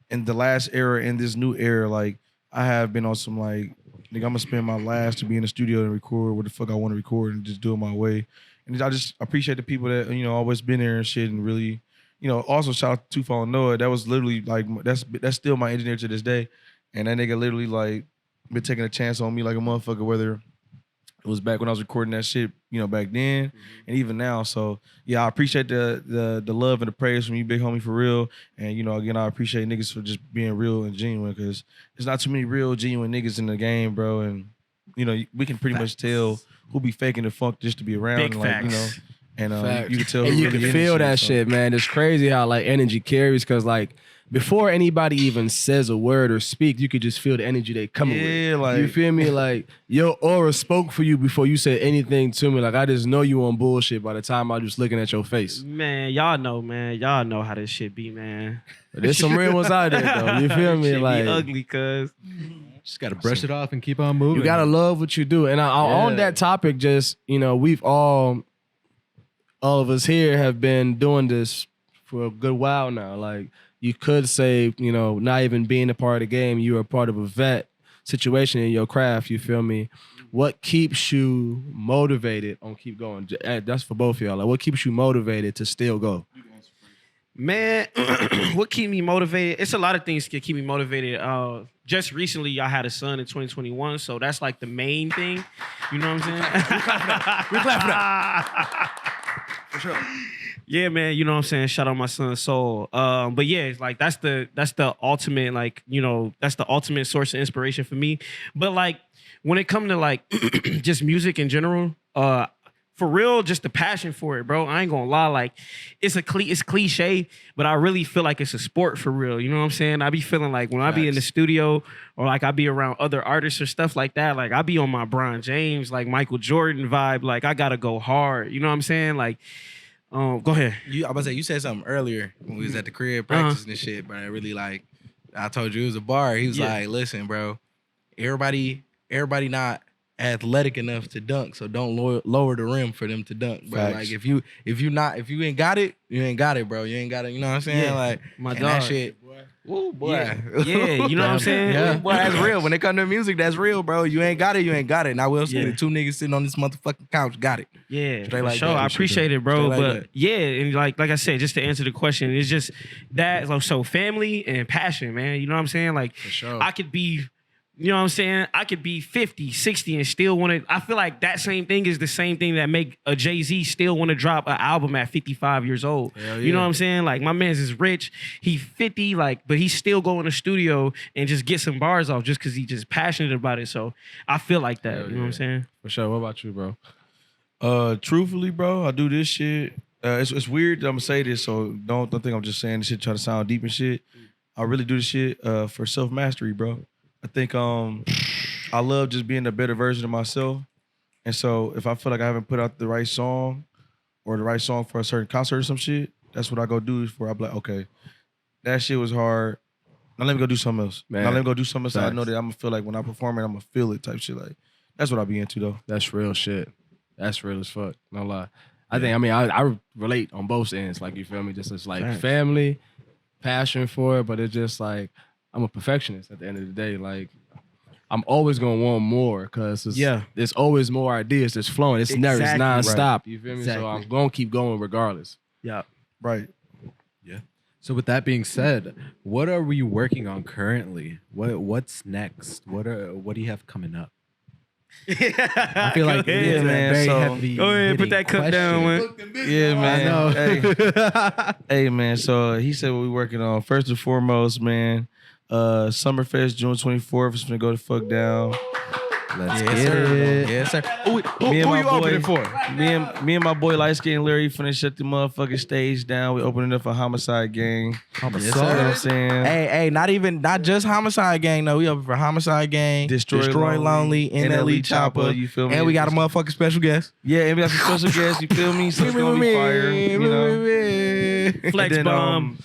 in the last era, in this new era, like, I have been on some, like, nigga, I'm gonna spend my last to be in the studio and record what the fuck I want to record and just do it my way. And I just appreciate the people that, you know, always been there and shit and really, you know, also shout out to Tufal and Noah. That was literally like, that's still my engineer to this day. And that nigga literally like been taking a chance on me like a motherfucker, whether it was back when I was recording that shit, you know, back then and even now. So yeah, I appreciate the love and the praise from you, big homie, for real. And, you know, again, I appreciate niggas for just being real and genuine because there's not too many real, genuine niggas in the game, bro. And, you know, we can pretty much tell who be faking the funk just to be around. Big and, like, you know, facts. and Facts. you can tell and who you really can in feel this that so. shit, man. It's crazy how like energy carries because like before anybody even says a word or speak, you could just feel the energy they coming Yeah, with. like- you feel me? Like your aura spoke for you before you said anything to me. Like I just know you on bullshit by the time I just looking at your face. Man, y'all know, man. Y'all know how this shit be, man. But there's some real ones out there though. You feel me? Shit Like be ugly, cuz. Just gotta brush it off and keep on moving. you gotta love what you do. And on that topic, just we've all of us here have been doing this for a good while now. Like you could say, not even being a part of the game, you're a part of a vet situation in your craft. You feel me? What keeps you motivated on keep going? That's for both of y'all. Like what keeps you motivated to still go? Man, what keep me motivated? It's a lot of things that keep me motivated. Just recently, I had a son in 2021, so that's like the main thing. You know what I'm saying? We clap for that. For sure. Yeah, man. You know what I'm saying? Shout out my son's soul. But yeah, it's like that's the ultimate, that's the ultimate source of inspiration for me. But like when it comes to like just music in general, for real, just the passion for it, bro. I ain't gonna lie, like it's cliche, but I really feel like it's a sport for real. You know what I'm saying? I be feeling like when I be in the studio or like I be around other artists or stuff like that, like I be on my Bron James, like Michael Jordan vibe, like I gotta go hard. You know what I'm saying? Like, go ahead. I was about to say, you said something earlier when we was at the crib practicing this shit, but I really I told you it was a bar. He was like, listen, bro, everybody not athletic enough to dunk, so don't lower the rim for them to dunk, bro. Facts. Like if you ain't got it, you ain't got it, bro. You ain't got it. You know what I'm saying? Yeah. Like My and dog. that shit. Ooh, boy. Yeah, you know what I'm saying? Yeah. Boy, that's real. When it comes to music, that's real, bro. You ain't got it, you ain't got it. And I will say the two niggas sitting on this motherfucking couch got it. Yeah, Straight for like sure. that. I appreciate it, bro. Straight like But that. yeah, and like I said, just to answer the question, it's just that so family and passion, man. You know what I'm saying? Like sure. I could be, you know what I'm saying? I could be 50, 60 and still want to. I feel like that same thing is the same thing that make a Jay-Z still want to drop an album at 55 years old. Hell You know yeah. what I'm saying? Like my man's is rich. He 50, but he still go in the studio and just get some bars off just because he's just passionate about it. So I feel like that. Hell You know what I'm yeah. saying? For sure. What about you, bro? Truthfully, bro, I do this shit. It's weird that I'm gonna say this, so don't think I'm just saying this shit try to sound deep and shit. I really do this shit for self mastery, bro. I think I love just being a better version of myself, and so if I feel like I haven't put out the right song or the right song for a certain concert or some shit, that's what I go do. For I'm like, okay, that shit was hard. Now let me go do something else. Man, now let me go do something else. So I facts. know that I'm gonna feel like when I perform it, I'm gonna feel it type shit. Like that's what I be into though. That's real shit. That's real as fuck. No lie. I relate on both ends. Like you feel me? Just as like Facts. family, passion for it, but it's just like I'm a perfectionist at the end of the day. Like I'm always gonna want more because there's always more ideas that's flowing. It's never it's Exactly. nonstop. You feel me? So Exactly. I'm gonna keep going regardless. Yeah. Right. So with that being said, what are we working on currently? What's next? What do you have coming up? I feel like it is a man, very so- heavy. Go ahead, put hitting that cup down, question. man. Yeah, man. I know. Hey, man. So he said what we working on. First and foremost, man. Summerfest, June 24th. It's gonna go the fuck down. Let's Yes, get sir. it. Yes, sir. Me and my you boy, opening for? Me and my boy Light Skin Larry finna shut the motherfucking stage down. We opening up a Homicide Gang. Homicide. You know what I'm saying? Hey, not just Homicide Gang though. We up for Homicide Gang, Destroy Lonely, NLE Chopper. You feel me? And we got a motherfucking special guest. Yeah, and we got some special guests. You feel me? So it's gonna be fire. You know. Flex And then,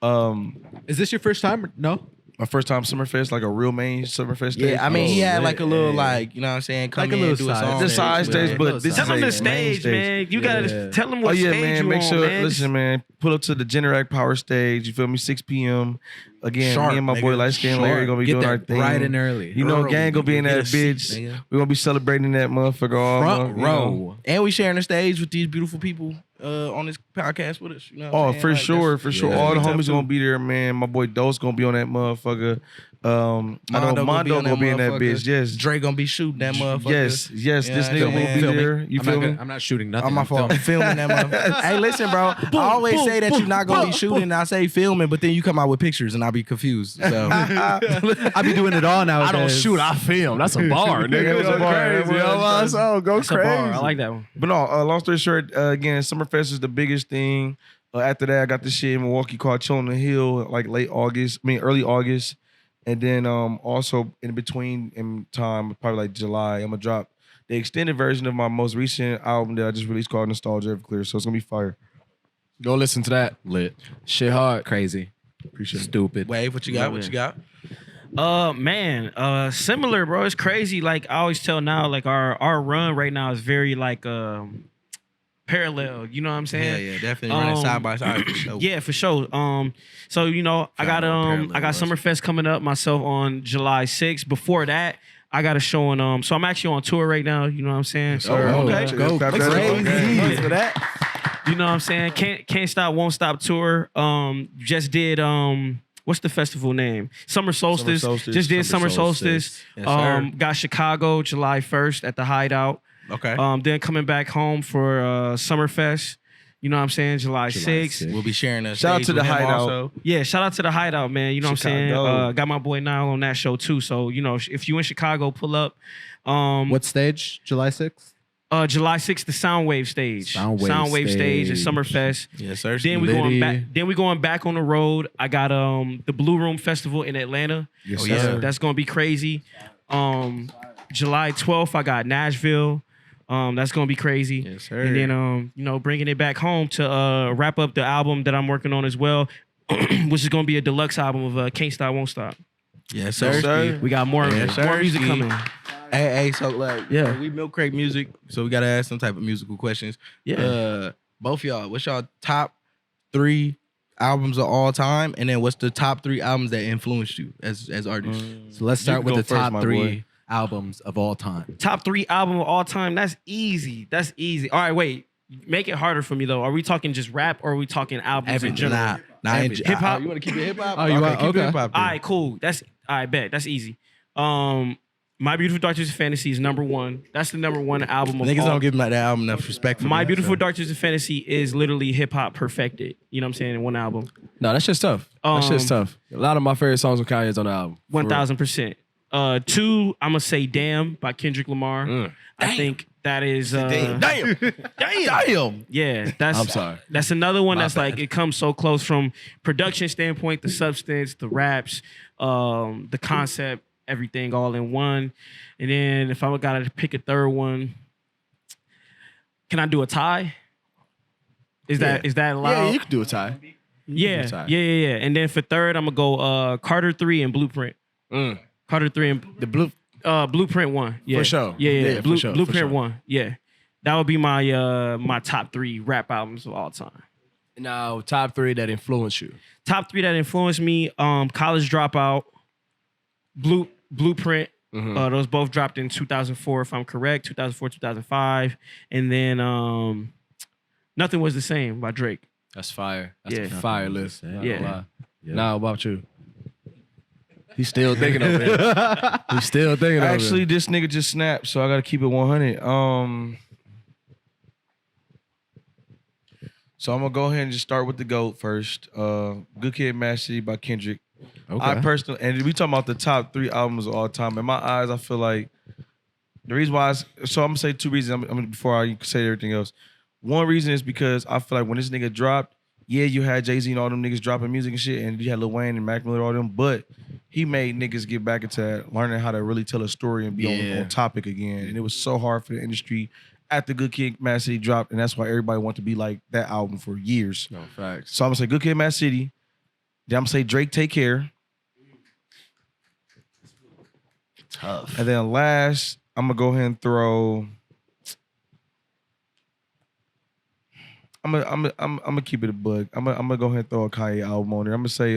bomb. Is this your first time? No. My first time Summerfest, like a real main Summerfest stage. Yeah, I mean he had like a little Yeah. you know what I'm saying, come Like a in little do a side song. The side stage, but this Tell is him a the main stage, man. You Yeah. gotta tell him Oh what yeah, stage man. you Make on, sure, man. listen, man. Pull up to the Generac Power Stage. You feel me? 6 p.m. Again, Sharp, me and my boy nigga. Light Skin Larry gonna be Get doing there our thing. bright and early. You know, Early, gang gonna be in nigga. that Get a seat, bitch. nigga. We gonna be celebrating that motherfucker all Front month, you know. row. And we sharing the stage with these beautiful people on this podcast with us. You know what Oh, I'm saying? for Like, sure, that's- for sure. that's All the what's up, homies too. gonna be there, man. My boy Dose gonna be on that motherfucker. I know Mondo Mondo gonna be in that motherfucker. bitch. Yes, Dre gonna be shooting that motherfucker. yes. This Yeah, nigga yeah, will be man. there. You feel me? I'm not shooting nothing. Oh, my I'm fault. filming. Filming that motherfucker. Hey, listen, bro. I always say that you're not gonna be shooting, and I say filming, but then you come out with pictures, and I be confused. So I be doing it all now. I don't shoot, I film. That's a bar, nigga. Yeah, it's a Go bar. crazy, It yo. was. So go That's a crazy. bar. I like that one. But no, long story short, again, Summerfest is the biggest thing. After that, I got this shit in Milwaukee called Chill on the Hill, like early August. And then also in between in time, probably like July, I'm gonna drop the extended version of my most recent album that I just released called Nostalgia Everclear. So it's gonna be fire. Go listen to that. Lit. Shit hard. Crazy. Appreciate it. Stupid. Wave, what you got? What you got? Similar, bro. It's crazy. Like I always tell now, like our run right now is very like parallel. You know what I'm saying? Yeah, definitely running side by side for sure. Yeah, for sure. So you know, I got Summerfest coming up myself on July 6th. Before that, I got a show on so I'm actually on tour right now. You know what I'm saying? So Let's go. crazy for that. You know what I'm saying? Can't stop, won't stop tour. Just did what's the festival name? Summer Solstice. Just did Summer Solstice. Yes, Got Chicago July 1st at the Hideout. Okay. Then coming back home for Summerfest. You know what I'm saying? July 6th. We'll be sharing a Shout out stage to the with him Hideout. also. Yeah, shout out to the Hideout, man. You know what I'm Chicago. saying? Got my boy Nile on that show too. So, you know, if you in Chicago, pull up. What stage? July 6th? July 6th, the Soundwave stage. Soundwave stage at stage. Summerfest. Yes, sir. Then we going back. Then we going back on the road. I got the Blue Room Festival in Atlanta. Yes, yeah. sir. That's gonna be crazy. July 12th, I got Nashville. That's gonna be crazy. Yes, sir. And then you know, bringing it back home to wrap up the album that I'm working on as well, which is gonna be a deluxe album of Can't Stop, Won't Stop. Yes, Yes, sir. sir. We got more Yes, more sir. music coming. Hey, so like, Yeah. we milk crate music, so we gotta ask some type of musical questions. Yeah. Both y'all, what's y'all top 3 albums of all time, and then what's the top 3 albums that influenced you as artists? So let's start can with go the first, top my 3 boy. albums of all time. Top 3 album of all time. That's easy. That's easy. All right, wait. Make it harder for me though. Are we talking just rap or are we talking albums in general? Hip hop. You want to keep it hip hop? Oh, you want- keep it okay. hip hop. All right, cool. I bet that's easy. My Beautiful Dark Twisted Fantasy is number 1. That's the number 1 album of Niggas all. don't give that album enough respect. For My me, Beautiful so. Dark Twisted Fantasy is literally hip hop perfected. You know what I'm saying? In one album. No, that shit's tough. That shit's tough. A lot of my favorite songs of Kanye's on the album. For real. 1000%. 2, I'm gonna say "Damn" by Kendrick Lamar. I think that is. Damn. Yeah, that's. I'm sorry. That's another one that's like it comes so close from production standpoint, the substance, the raps, the concept, everything all in one. And then if I gotta pick a third one, can I do a tie? Is that allowed? Yeah, you can do a tie. Yeah, tie. yeah. And then for third, I'm gonna go Carter 3 and Blueprint. Carter 3 and The blue. Blueprint 1. Yeah. For sure. Yeah. Yeah, for sure, for Blueprint sure. 1. Yeah. That would be my my top 3 rap albums of all time. Now, top 3 that influenced you. Top 3 that influenced me, College Dropout, Blueprint. Those both dropped in 2004, if I'm correct. 2004, 2005. And then Nothing Was the Same by Drake. That's fire. That's Yeah. a fire list. Not Yeah. gonna lie. Now, what about you? He's still thinking over there. He's still thinking over Actually, this nigga just snapped, so I gotta keep it 100. So I'm gonna go ahead and just start with the GOAT first. Good Kid, Mad City by Kendrick. Okay. I personally, and we talking about the top 3 albums of all time. In my eyes, I feel like the reason why. So I'm gonna say 2 reasons. Before I say everything else. One reason is because I feel like when this nigga dropped, yeah, you had Jay-Z and all them niggas dropping music and shit, and you had Lil Wayne and Mac Miller, all them, but he made niggas get back into learning how to really tell a story and be on topic again. And it was so hard for the industry after Good Kid, Mad City dropped, and that's why everybody wanted to be like that album for years. No, facts. So I'm gonna say Good Kid, Mad City. Then I'm gonna say Drake, Take Care. Tough. And then last, I'm gonna go ahead and throw. I'm gonna keep it a bug. I'm gonna go ahead and throw a Kanye album on there. I'm gonna say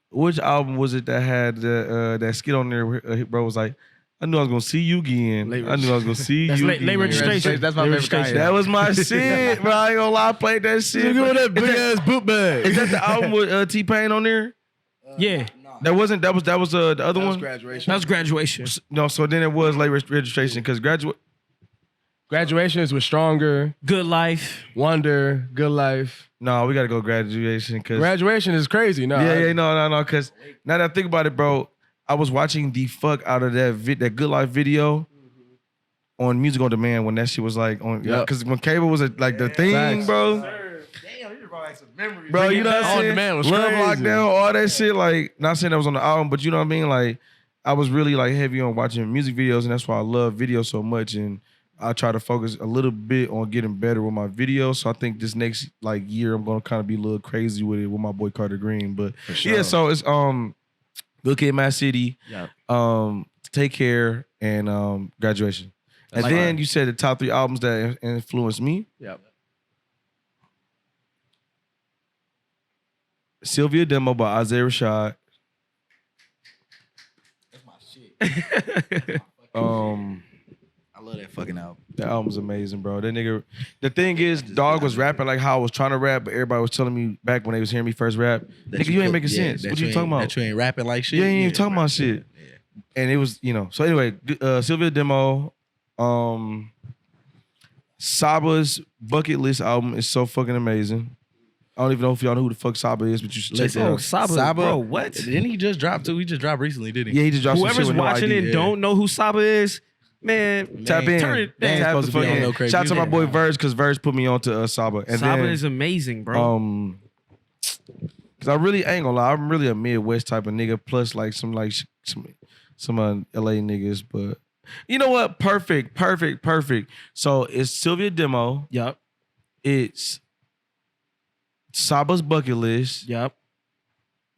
which album was it that had that skit on there? Where, bro was like, I knew I was gonna see you again. I knew I was gonna see That's you late again. registration. That's my Late favorite registration. Kanye. That was my shit, bro. I ain't gonna lie, I played that shit. Look at that big ass boot bag. Is that the album with T-Pain on there? Yeah. That wasn't. That was the other one. Graduation. That was Graduation. No, so then it was late registration because Graduations was Stronger, Good Life. Wonder, Good Life. No, we gotta go graduation because Graduation is crazy. No, no. Because now that I think about it, bro, I was watching the fuck out of that Good Life video, on Music on Demand when that shit was like on, Yep. because when cable was like the thing, Facts. bro. Damn, you brought like some memories. Bro, you know what I'm On saying? Demand was Love crazy. Lockdown, all that shit. Like, not saying that was on the album, but you know what I mean? Like, I was really like heavy on watching music videos, and that's why I love video so much. And I try to focus a little bit on getting better with my videos. So I think this next like year I'm gonna kind of be a little crazy with it with my boy Carter Green. But yeah, so it's Good Kid, Mad City, Take Care, and Graduation. And then you said the top 3 albums that influenced me. Yep. Sylvia Demo by Isaiah Rashad. That's my shit. I love that fucking album. That album's amazing, bro. That nigga. The thing is, Dog was rapping like how I was trying to rap, but everybody was telling me back when they was hearing me first rap, nigga, you ain't making sense. What you talking about? That you ain't rapping like shit. You ain't even talking about shit. Yeah. And it was, So anyway, Sylvia Demo, Saba's Bucket List album is so fucking amazing. I don't even know if y'all know who the fuck Saba is, but you should check that out. Saba, bro, what? Didn't he just drop too? He just dropped recently, didn't he? Yeah, he just dropped some Whoever's shit with no watching ID. it don't know who Saba is, man. Tap in. Turn it Man, down. Tap the supposed to be fuck on in. No Crazy Shout out to my Music. boy Verge, because Verge put me on to Saba. And Saba then, is amazing, bro. Cause I really ain't gonna lie, I'm really a Midwest type of nigga. Plus, like some LA niggas, but you know what? Perfect. So it's Sylvia Demo. Yup. It's Saba's Bucket List. Yup.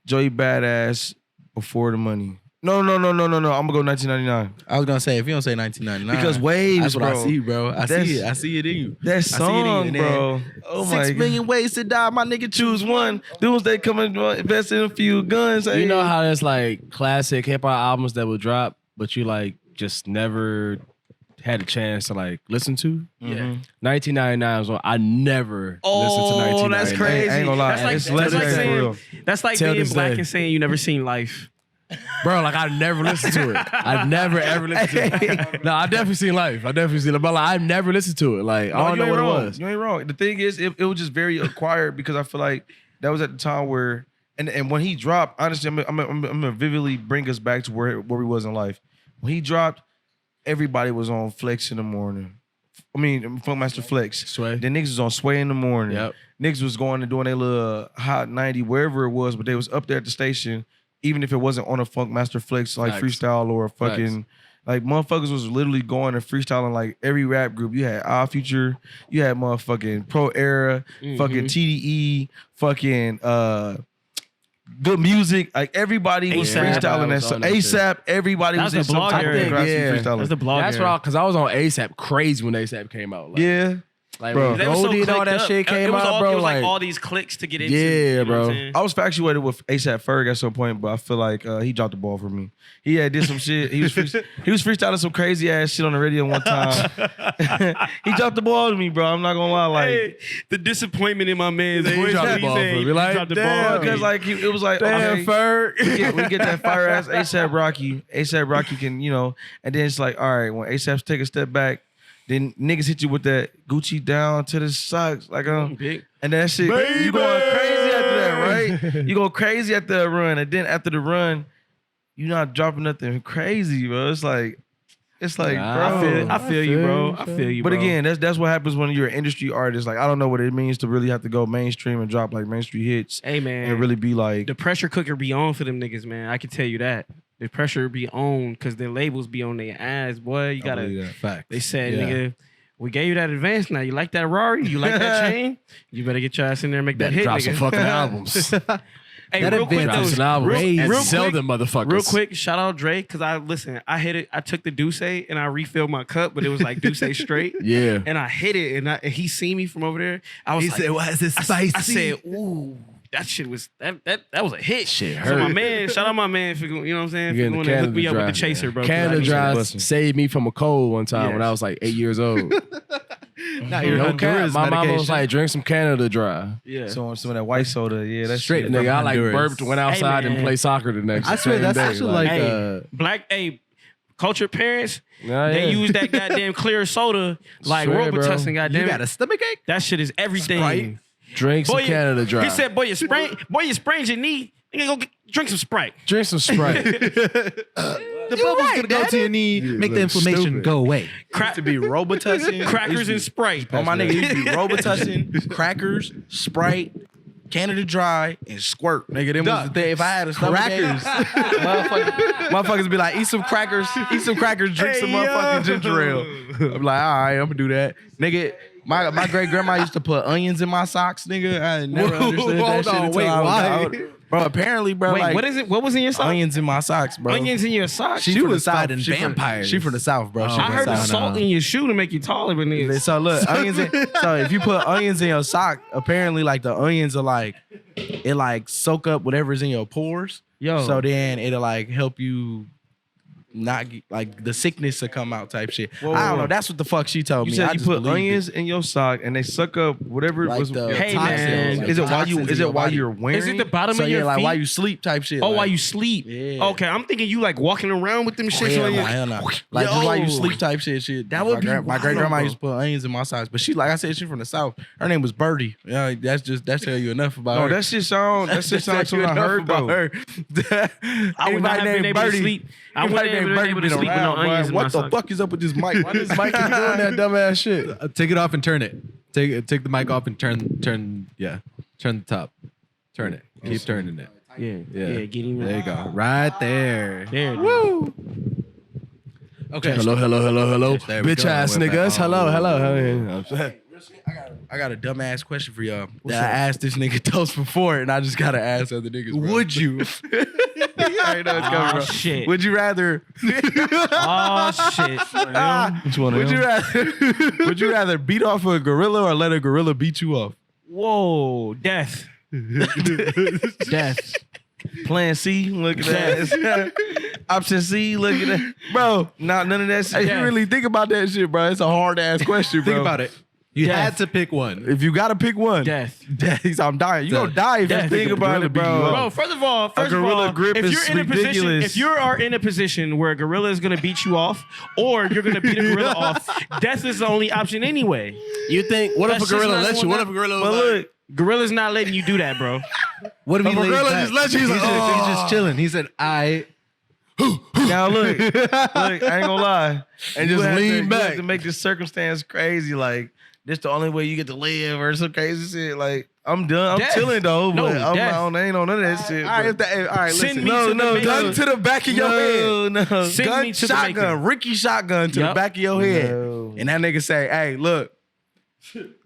Joey Badass, Before the Money. No. I'm gonna go 1999 I was gonna say if you don't say 1999, because Waves, that's what bro. I see, bro. I That's- see it. I see it in you. That I see it in song, you, bro. Oh my 6 God. million ways to die. My nigga choose one. Doomsday coming, invest in a few guns. You know how there's like classic hip hop albums that would drop, but you like just never had a chance to like listen to? Yeah. 1999 was one I never listened to Oh, 1999. that's crazy. I ain't gonna lie. That's like, It's that's like legendary for saying, real. that's like Till being this black day. and saying you never seen Life. Bro, like I never listened to it. I never ever listened to it. No, I definitely seen Life. But like I've never listened to it. Like I don't know what it was. You ain't wrong. The thing is, it was just very acquired because I feel like that was at the time where, and when he dropped, honestly, I'm gonna vividly bring us back to where we was in life. When he dropped, everybody was on Flex in the morning. I mean, Funkmaster Flex. Sway. Then niggas was on Sway in the morning. Yep. Niggas was going and doing their little Hot 90, wherever it was, but they was up there at the station, even if it wasn't on a Funkmaster Flex like Facts. freestyle or fucking like motherfuckers was literally going and freestyling like every rap group. You had Odd Future, you had motherfucking Pro Era, fucking TDE, fucking Good Music. Like everybody was A$AP freestyling that was stuff. on that shit. ASAP, everybody That was was in the some blog type era. of grassroots Yeah. freestyling. That's the blog. That's era. right, because I was on ASAP crazy when ASAP came out. Like, Yeah. like Bro. when They was so Goldie and all clicked that up. shit came It was out, all, bro. It was like Like, all these clicks to get into. Yeah, you know bro. what I'm saying? I was infatuated with ASAP Ferg at some point, but I feel like he dropped the ball for me. He had did some shit. He was freestyling some crazy ass shit on the radio one time. He dropped the ball to me, bro. I'm not gonna lie. Like, Hey, the disappointment in my man's He voice. dropped the when he ball said for me. he Like, dropped the damn, ball. because like it was like damn, okay, Ferg. we get that fire ass ASAP Rocky. ASAP Rocky can, and then it's like, all right, when ASAP take a step back, then niggas hit you with that Gucci down to the socks, like Big. and that shit, you going crazy after that, right? You go crazy after that run, and then after the run, you not dropping nothing crazy, bro. It's like, Nah, bro. I feel you, bro. I feel you, But bro. again, that's what happens when you're an industry artist. Like, I don't know what it means to really have to go mainstream and drop like mainstream hits Hey, man. and really be like, The pressure cooker be on for them niggas, man. I can tell you that. The pressure be on because the labels be on their ass, boy. You I believe gotta. that. Fact. They said, Yeah. nigga, we gave you that advance. Now you like that Rari? You like that chain? You better get your ass in there and make that hit, Drop nigga. some fucking albums. Hey, That real quick advance Drop though, some albums. real And sell quick- them motherfuckers. Real quick, shout out Dre, because I hit it. I took the Douce and I refilled my cup, but it was like Douce straight. Yeah. And I hit it, and he seen me from over there. I was like, "Why is this I said, ooh, that shit was that was a hit. Shit So my hurt. man, shout out my man for, you know what I'm saying, You for getting going the to hook Canada me up with the Dry. chaser, bro. 'cause Canada I be- Dry busting. saved me from a cold one time when Yes. I was like 8 years old. Now you're No on cap. Honduras My mama was medication. like, drink some Canada Dry. Yeah. so on some of that white soda, yeah, that's Straight shit. nigga. I like Honduras. burped, went outside and man. played soccer the next I swear same that's day. actually like Hey, black, cultured parents, Nah, they yeah. use that goddamn clear soda like Swear, bro. Robitussin, you goddamn. got a stomach ache. That shit is everything. Sprite? Drink some Boy, Canada Dry. He said, "Boy, you sprained your knee. You gotta go drink some Sprite." drink some Sprite. The bubble's gonna go to your knee, make the inflammation go away. Used to be Robitussin, Crackers and Sprite. Oh, my nigga used to be Robitussin, crackers, Sprite, Canada Dry, and Squirt. Nigga, them was the thing. If I had a stomach Crackers. motherfuckers be like, eat some crackers, drink some motherfucking ginger ale. I'm like, all right, I'm gonna do that. Nigga, my great grandma used to put onions in my socks, nigga. I never understood that shit until I was out. Bro, apparently, bro. Wait, like, what is it? What was in your socks? onions in my socks, bro. Onions in your socks? She from the was South. fighting vampires. She from the South, bro. She I from heard the the South. salt in your shoe to make you taller than this. So look, onions. So if you put onions in your sock, apparently like the onions are like it like soak up whatever's in your pores. Yo. So then it'll like help you not get, like the sickness to come out type shit. I don't know. That's what the fuck she told You me. said I you just put believed onions it. in your sock and they suck up whatever Like was. the Hey, toxins, man. like Is the it while toxins in your body. you're wearing? Is it the bottom So of yeah, your like feet? while you sleep type shit. Oh, like, while you sleep. Yeah. Okay, I'm thinking you like walking around with them shits Hell on no, your. hell no. Like just while you Yo. sleep type shit. That would be my great grandma wild, used to put onions in my socks, but she like I said, she from the South. Her name was Birdie. Yeah, that's tell you enough about No, her. that shit sound like something I heard though. I would not have been able to sleep. I wouldn't have been able to sleep with no onions in my What the socks. fuck is up with this mic? Why does Mike keep doing that dumbass shit. Take it off and turn it. Take the mic off and turn the top. Turn it. Keep turning it. Yeah, Yeah. get him. There you go. Right there. There. Woo. Okay. Hello. There we Bitch go. ass We're back. niggas. Hello. I got a dumbass question for y'all. That I asked this nigga Toast before, and I just gotta ask other niggas. Bro. Would you? I already know it's coming, Oh bro. shit. Would you rather? Oh shit. Which one? Would you rather? Would you rather beat off a gorilla or let a gorilla beat you off? Whoa, death. Death. Plan C, look at that. Option C, look at that. Bro, none of that shit. If you really think about that shit, bro, it's a hard ass question, bro. Think about it. You Death. had to pick one. If you gotta pick one, Death. Death. I'm dying. You gonna die if Death. you Think about it, bro. Bro, first of all, gorilla grip if is you're in a position, ridiculous. if you are in a position where a gorilla is gonna beat you off, or you're gonna beat a gorilla off, death is the only option anyway. You think? What if a That's just gorilla not lets you? going What down. if a gorilla? But was like, look, gorilla's not letting you do that, bro. What if he If a laid gorilla back? just lets you, he's like, he's just chilling. He said, "I." Now look, I ain't gonna lie. And You just have lean to, You back. have to make this circumstance crazy. Like this the only way you get to live or some crazy shit. Like I'm done. I'm Death. chilling though. No, But I'm death. not, I ain't on none of that shit. all right, but- all right, Send listen. me No, to no, the no. Gun to the back of your head. no. Send Gun, me to the shotgun, maker. Ricky shotgun to the Yup. back of your head. No. And that nigga say, hey, look,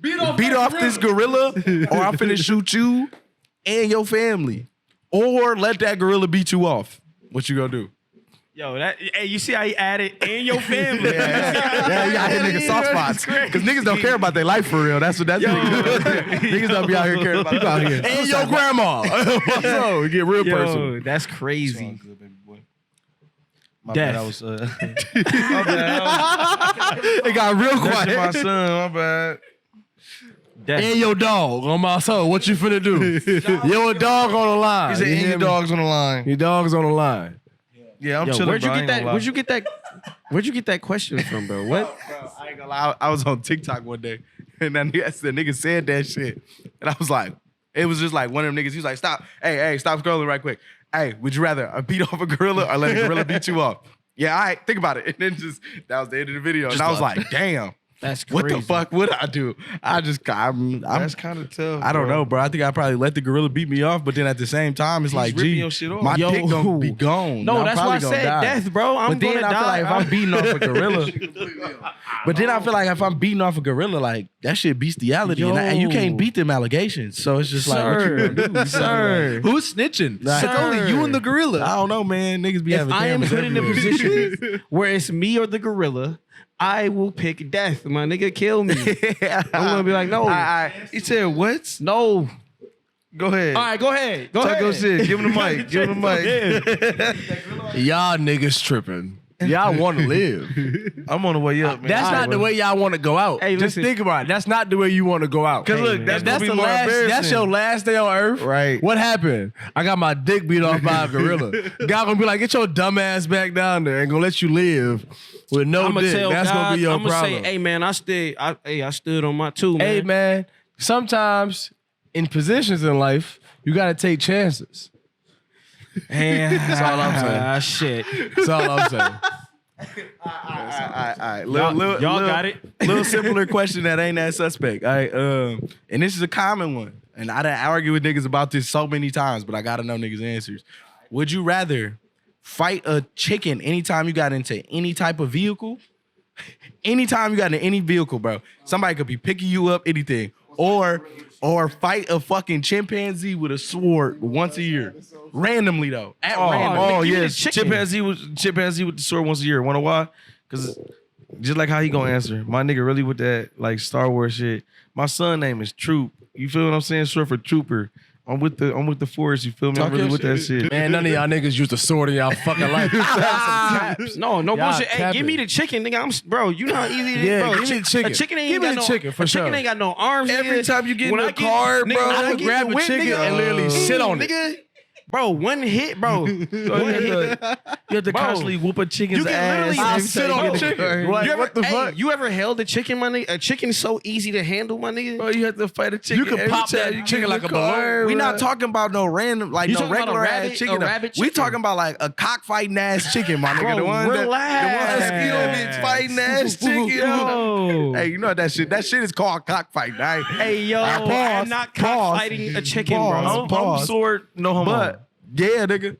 beat off this gorilla or I'm finna shoot you and your family. Or let that gorilla beat you off. What you gonna do? Yo, hey, you see how he added and your family? Yeah, you got hit niggas soft spots. Because niggas don't care about their life for real. That's what that's niggas don't be out here caring about people out here. And your grandma. So we get real personal. Yo, that's crazy. My Death. bad. I was. My bad. It got real That's my quiet. son. My bad. Death. and your dog on my soul. What you finna do? Your dog on the line. He said, You "And hear your me? dog's on the line." Your dog's on the line. Yeah, I'm Yo, chilling. where'd you bro. I get ain't that? gonna lie. Where'd you get that? Where'd you get that question from, bro? What? Bro, I ain't gonna lie. I was on TikTok one day, and that nigga said that shit, and I was like, it was just like one of them niggas. He was like, stop, hey, stop scrolling right quick. Hey, would you rather beat off a gorilla or let a gorilla beat you off? Yeah, all right, think about it. And then that was the end of the video, and I was like, damn. That's crazy. What the fuck would I do? That's kind of tough. I don't know, bro. I think I'd probably let the gorilla beat me off, but then at the same time, it's like, ripping gee, your shit off. my Yo. dick gonna be gone. No, I'm that's why I probably gonna said die. death, bro. I'm But then gonna I feel die. like if I'm beating off a gorilla, but then I feel like if I'm beating off a gorilla, like that shit bestiality, and you can't beat them allegations. So it's just like, what you gonna do? Sir. Who's snitching? Like- It's only you and the I gorilla. don't know, man. Niggas be If having I am cameras put in a everywhere. position where it's me or the gorilla, I will pick death. My nigga, kill me. I'm gonna be like, no, He said, "What? no. Go ahead. All right, go ahead. Go Talk ahead. your shit. Give him the mic. Give him the mic. Y'all niggas tripping. Y'all want to live. I'm on the way up, man. That's not the way y'all want to go out. Hey, Just listen. think about it. That's not the way you want to go out. Cause Hey, look, man. that's, That's gonna the be more last. embarrassing. That's your last day on Earth. Right. What happened? I got my dick beat off by a gorilla. God gonna be like, get your dumb ass back down there and gonna let you live with no I'm gonna dick. tell That's God, gonna be your I'm gonna problem. say, hey man, I stood on my two, man. Hey man, sometimes in positions in life you gotta take chances. That's all I'm saying. Shit. That's all I'm saying. All right. Y'all got it. Little simpler question that ain't that suspect. All right, and this is a common one. And I done argue with niggas about this so many times, but I gotta know niggas' answers. Would you rather fight a chicken anytime you got into any type of vehicle? Anytime you got into any vehicle, bro. Somebody could be picking you up, anything. Or fight a fucking chimpanzee with a sword once a year. Randomly though. At random. Oh give me the yes, chicken. chimpanzee with the sword once a year. Wanna why? Because just like how he gonna answer, my nigga really with that like Star Wars shit. My son name is Troop. You feel what I'm saying? Short for Trooper. I'm with the force. You feel me? I'm really with that shit. Man, none of y'all niggas used a sword in y'all fucking life. No Y'all bullshit. Hey, capping. give me the chicken, nigga. Bro, you know how easy it is, Yeah, bro. give me the chicken. A chicken ain't Give me got the no chicken, for a chicken sure. ain't got no arms. Every nigga. time you get When in I the car, nigga, bro, when I I get grab a whip, chicken nigga, and literally sit on it. nigga. Bro, one hit, bro. You have to Bro, constantly whoop a chicken's you can ass. literally every sit time on you the get in chicken. car. Like, you ever, what the fuck? you ever held a chicken, my nigga? A chicken is so easy to handle, my nigga. Bro, you have to fight a chicken. You can every pop time that you get chicken in like the a balloon. car, We bro. not talking about no random, like You no talking about regular a ass rabbit- chicken. a though. rabbit We chicken? talking about like a cockfighting ass chicken, my nigga. Bro, The one relax. that Mosquito bitch fighting ass chicken. Yo. Hey, you know what that shit? That shit is called cockfighting. Right? Hey, yo, Pause, I'm not cockfighting a chicken, Pause. bro. I'm sword, no homo. But yeah, nigga.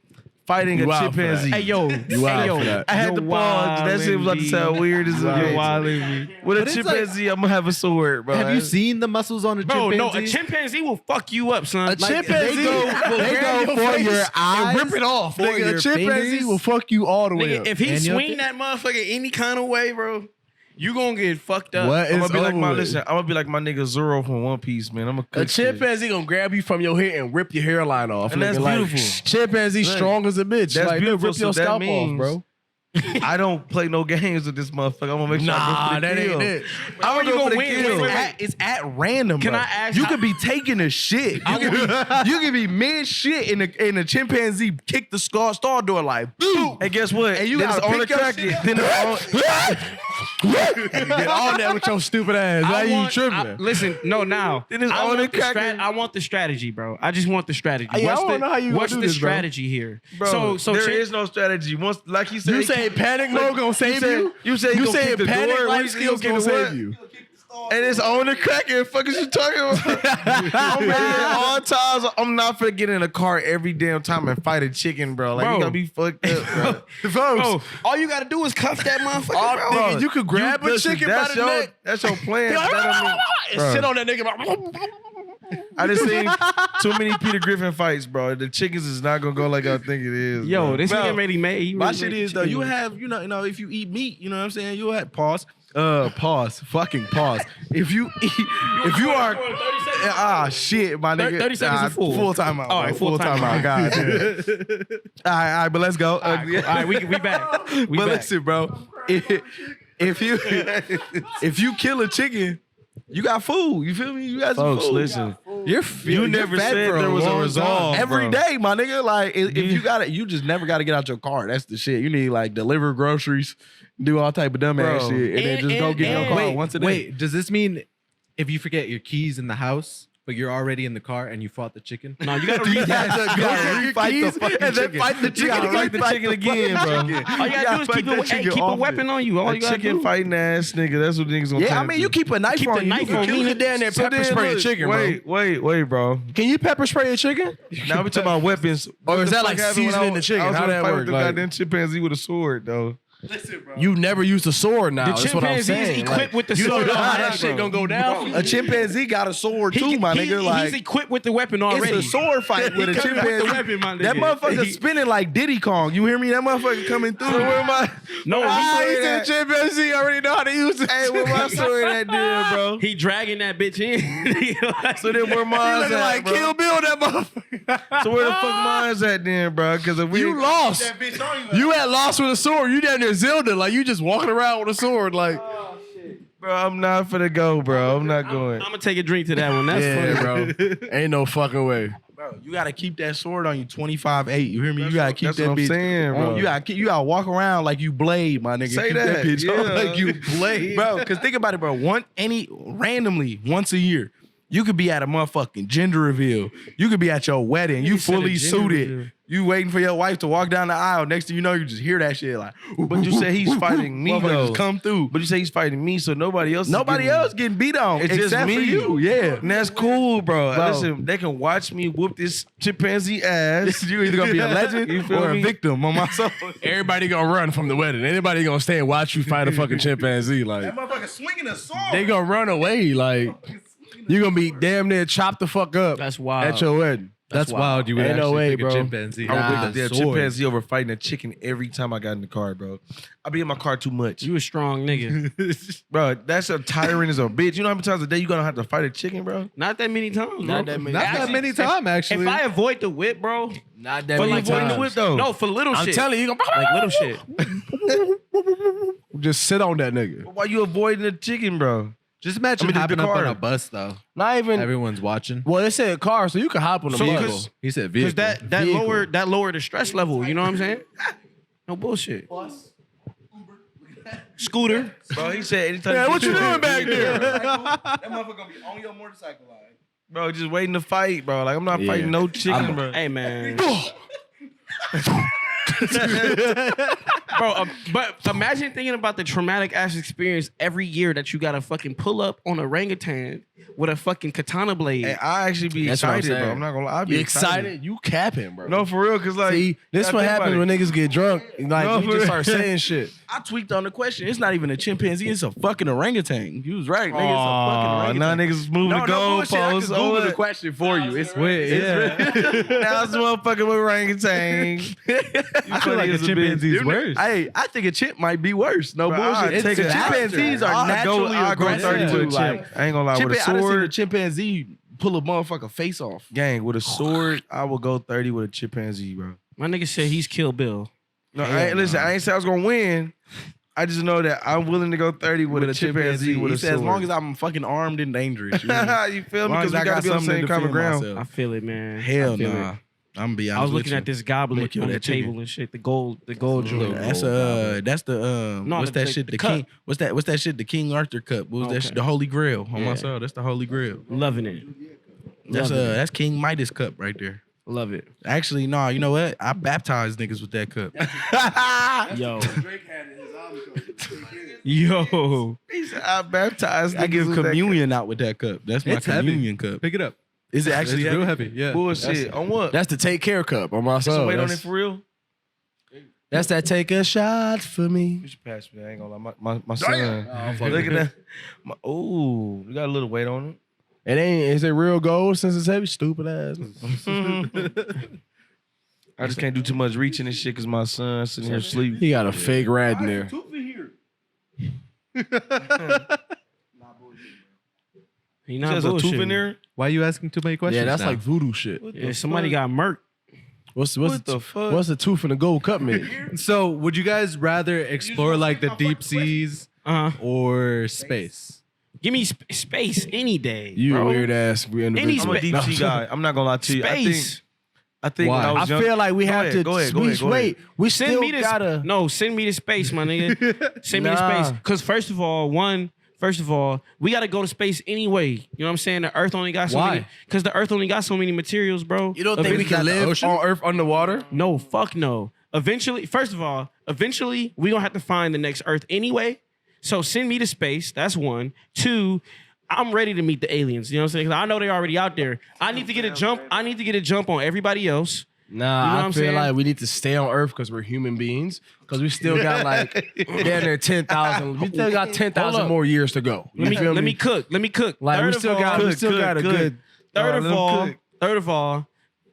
fighting You a out for that. chimpanzee. Hey, yo. You hey, out yo. for that. I had to pause. That shit was about to sound weird as a You're bitch. wildin' me. With a But it's chimpanzee, I'm gonna have a sword, bro. Have you seen the muscles on a Bro, chimpanzee? no, a chimpanzee will fuck you up, son. A chimpanzee they go for your eyes, and rip it off. for Nigga, your a chimpanzee fingers. will fuck you all the way Nigga, up. if he And your swing that motherfucker any kind of way, bro, you gonna get fucked up. What I'm is gonna be like over my with? listen. I'm gonna be like my nigga Zoro from One Piece, man. I'm gonna A cook shit. chimpanzee gonna grab you from your head and rip your hairline off. And that's nigga. Like, beautiful. Chimpanzee Look, strong as a bitch. that's Like, they'll beautiful, rip your so that scalp off, means- bro. I don't play no games with this motherfucker. I'm gonna make sure I go Nah, for the that kill. ain't it. How are you gonna win? It's, Wait. it's at random. Can bro. I ask You how- could be taking a shit. You could be mid shit and a chimpanzee kick the stall door like boom. Hey, guess what? And you then gotta it's on the pick your crack shit it. up. Then it's on. You did all that with your stupid ass. Now you tripping. Listen, no, now. Then it's I on want the the crack. I want the strategy, bro. I just want the strategy. Yeah, I What's wanna the, know how you gonna what's do the this, bro. strategy here? Bro, so there is no strategy. Once, like you said, You say panic mode gonna save you? You say You gonna say kick the panic door, life what skills you gonna gonna save you? And it's on the crack. And fuck is you talking about? I'm ready at all times. I'm not finna get in a car every damn time and fight a chicken, bro. Like Bro. you gotta be fucked up, bro. bro, all you gotta do is cuff that motherfucker, bro. Nigga, you could grab a Listen, chicken by that's the your, neck That's your plan. and That don't mean- sit Bro. on that nigga. I just seen too many Peter Griffin fights, bro. The chickens is not gonna go like I think it is. Yo, bro. this Bro, nigga really made. He My really shit made is though, chicken. you have, you know, if you eat meat, you know what I'm saying? You have pause. Fucking pause. If you are shit, my nigga. 30 seconds is full. Full time out. All right, bro. full time out. God damn. All right, but let's go. All right, we back. We but back. listen, bro. If you kill a chicken, you got food. You feel me? You got some Folks, food. listen. You're never fat said for a there was a long resolve, time. Every bro. day, my nigga. Like if you got it, you just never got to get out your car. That's the shit. You need like deliver groceries, do all type of dumb ass Bro. shit, and then just go get in your and- car once a day. Wait, does this mean if you forget your keys in the house, but you're already in the car and you fought the chicken? No, you gotta You read that. have to go refight the fucking and then chicken. fight the You chicken gotta again. refight the chicken again, bro. All you gotta do is keep that it. Hey, chicken keep a off weapon it. on you. All A you gotta chicken do. fighting ass nigga. That's what niggas gonna Yeah, turn I mean, to. you keep a knife Keep on the you. knife You on can me. get down there So pepper then, spray a look, chicken, wait, bro. Can you pepper spray a chicken? Now we talking about weapons. Or What is the that fuck like happened when seasoning the chicken? I was How gonna that fight work? with the Like- goddamn chimpanzee with a sword, though. You never used a sword now. The That's what I'm chimpanzee is saying. equipped Like, with the you sword don't know how already, that shit bro. gonna go down. A chimpanzee got a sword too, my nigga. Like he's equipped with the weapon already. it's a sword fight with a He coming with the chimpanzee. weapon, my That nigga. motherfucker spinning like Diddy Kong. You hear me? That motherfucker coming through. So where my No, he he said chimpanzee already know how to use it. hey, where my sword at there, bro? he dragging that bitch in. So then where mine's Looking at, like bro? Kill Bill, that motherfucker. So where the fuck mine's at then, bro? Because if we You lost. You had lost with a sword. You down there Zelda, like you just walking around with a sword, like bro, I'm not finna go, bro. I'm not going. I'm gonna take a drink to that one. That's funny, bro. Ain't no fucking way. Bro, you gotta keep that sword on you 25/8. You hear me? You gotta keep that's that what I'm bitch saying, on. bro. You gotta walk around like you Blade, my nigga. Say keep that, bitch on yeah. like you Blade, bro. Because think about it, bro. Randomly once a year, You could be at a motherfucking gender reveal. You could be at your wedding. You said a fully gender suited. reveal. You waiting for your wife to walk down the aisle. Next thing you know, you just hear that shit like. But you say he's fighting me Motherfuckers though. just come through. But you say he's fighting me, so nobody else. Getting beat on. It's just except me. for you. Yeah. And that's cool, bro. Bro. Listen, they can watch me whoop this chimpanzee ass. You either gonna be a legend You feel or me? a victim on my soul. Everybody gonna run from the wedding. Anybody gonna stay and watch you fight a fucking chimpanzee? Like motherfucker swinging a sword. they gonna run away. Like you gonna be damn near chopped the fuck up. That's wild. At your wedding. That's wild. You would Ain't no actually way, pick bro. a chimpanzee. I would Nah, pick the damn sword. chimpanzee over fighting a chicken every time I got in the car, bro. I be in my car too much. You a strong nigga. Bro, that's a tyrant as a bitch. You know how many times a day you gonna have to fight a chicken, bro? Not that many times, bro. Not that many. Not that many times, actually. If I avoid the whip, bro, Not that for many like avoiding times. the whip, though. No, for little I'm shit. telling you, you gonna like little shit. just sit on that nigga. Why you avoiding the chicken, bro? Just imagine I mean, the hopping up car. on a bus, though. Not even. Everyone's watching. Well, it said car, so you can hop on the So, vehicle. 'cause- He said vehicle. Because that Vehicle. lowered the stress level. You know what I'm saying? No bullshit. Scooter. Bro, he said anytime. Yeah, you what get you to doing it, back there? That motherfucker gonna be on your motorcycle like. Bro, just waiting to fight, bro. Like I'm not fighting no chicken, bro. Hey man. Bro, but imagine thinking about the traumatic ass experience every year that you gotta fucking pull up on a orangutan with a fucking katana blade. Hey, I actually be That's what I'm excited, bro. saying. I'm not gonna lie. I be You excited? You capping, bro. No, for real, cause like See, this gotta what think happens about when it. niggas get drunk. Like No, you for just real. start saying shit. I tweaked on the question. It's not even a chimpanzee. It's a fucking orangutan. You was right, nigga. It's a fucking Aw, orangutan. now niggas moving No, the no bullshit. I goalposts. just Googled the Oh, question for you. It's Wait, yeah. now it's motherfucking with orangutan. I feel like a chimpanzee's worse. Hey, I think a chimp might be worse. No Bro, I'll bullshit. take a Chimpanzees are naturally I'll go aggressive. 30 with a too, like, chimp. I ain't gonna lie, with a I done seen a sword, chimpanzee pull a motherfucker face off. gang, with a sword, I will go 30 with a chimpanzee, bro. My nigga said he's Kill Bill. No, listen, I ain't say I was gonna win. I just know that I'm willing to go 30 with a chimpanzee with He a said, sword. as long as I'm fucking armed and dangerous. You know? you feel me? As long Because as I we gotta got be on the something same to common defend ground. myself. I feel it, man. Hell I feel nah. it. I'm gonna be honest I was with looking you. at this I'ma goblet kill on the that chicken. table and shit. The gold jewel. That's that's the No, what's the- that the- shit? the The cup. king. What's that shit? The King Arthur cup. What was that Okay. shit? The Holy Grail on Yeah. my soul. That's the Holy Grail. Loving it. That's Love it. that's King Midas cup right there. Love it. Actually, no, you know what? I baptized niggas with that cup. Yo. Yo. He said, I baptized I give niggas with that communion out with that cup. That's my It's heavy. communion cup. Pick it up. Is it actually It's real heavy. Yeah. bullshit. On what? That's the take care cup on my So soul. wait on it That's, for real? that's that take a shot for me. You should pass me. I ain't gonna lie. My son. Look at that. Ooh, you got a little weight on it. It ain't. Is it real gold since it's heavy? Stupid ass. I just can't do too much reaching and shit because my son sitting here asleep. He got a fake rat in there. He He not has a tooth in bullshitting. there. Why are you asking too many questions? Yeah, that's now? like voodoo shit. Yeah, somebody got murked. What's What the fuck? What's the tooth in the gold cup mean? So, would you guys rather explore like the deep seas or space? Give me space any day. You bro. weird ass individual. I'm a deep sea guy. I'm not gonna lie to you. Space. I think when Why? I I was young, feel like we Go have ahead, to. go ahead, go ahead, go wait, we Send still me to gotta. No, send me to space, my nigga. Send me to Nah. space. Cause first of all, we gotta go to space anyway. You know what I'm saying? The Earth only got so Why? many. Cause the Earth only got so many materials, bro. You don't think we can live on Earth underwater? No, fuck no. Eventually, first of all, we gonna have to find the next Earth anyway. So send me to space. That's one. Two, I'm ready to meet the aliens. You know what I'm saying? 'Cause I know they're already out there. I need to get a jump on everybody else. Nah, You know what I I'm feel saying? like we need to stay on Earth because we're human beings. Because we still got like damn near 10,000. We still got 10,000 more years to go. You feel Let me cook. Like we still got a good. Third of all,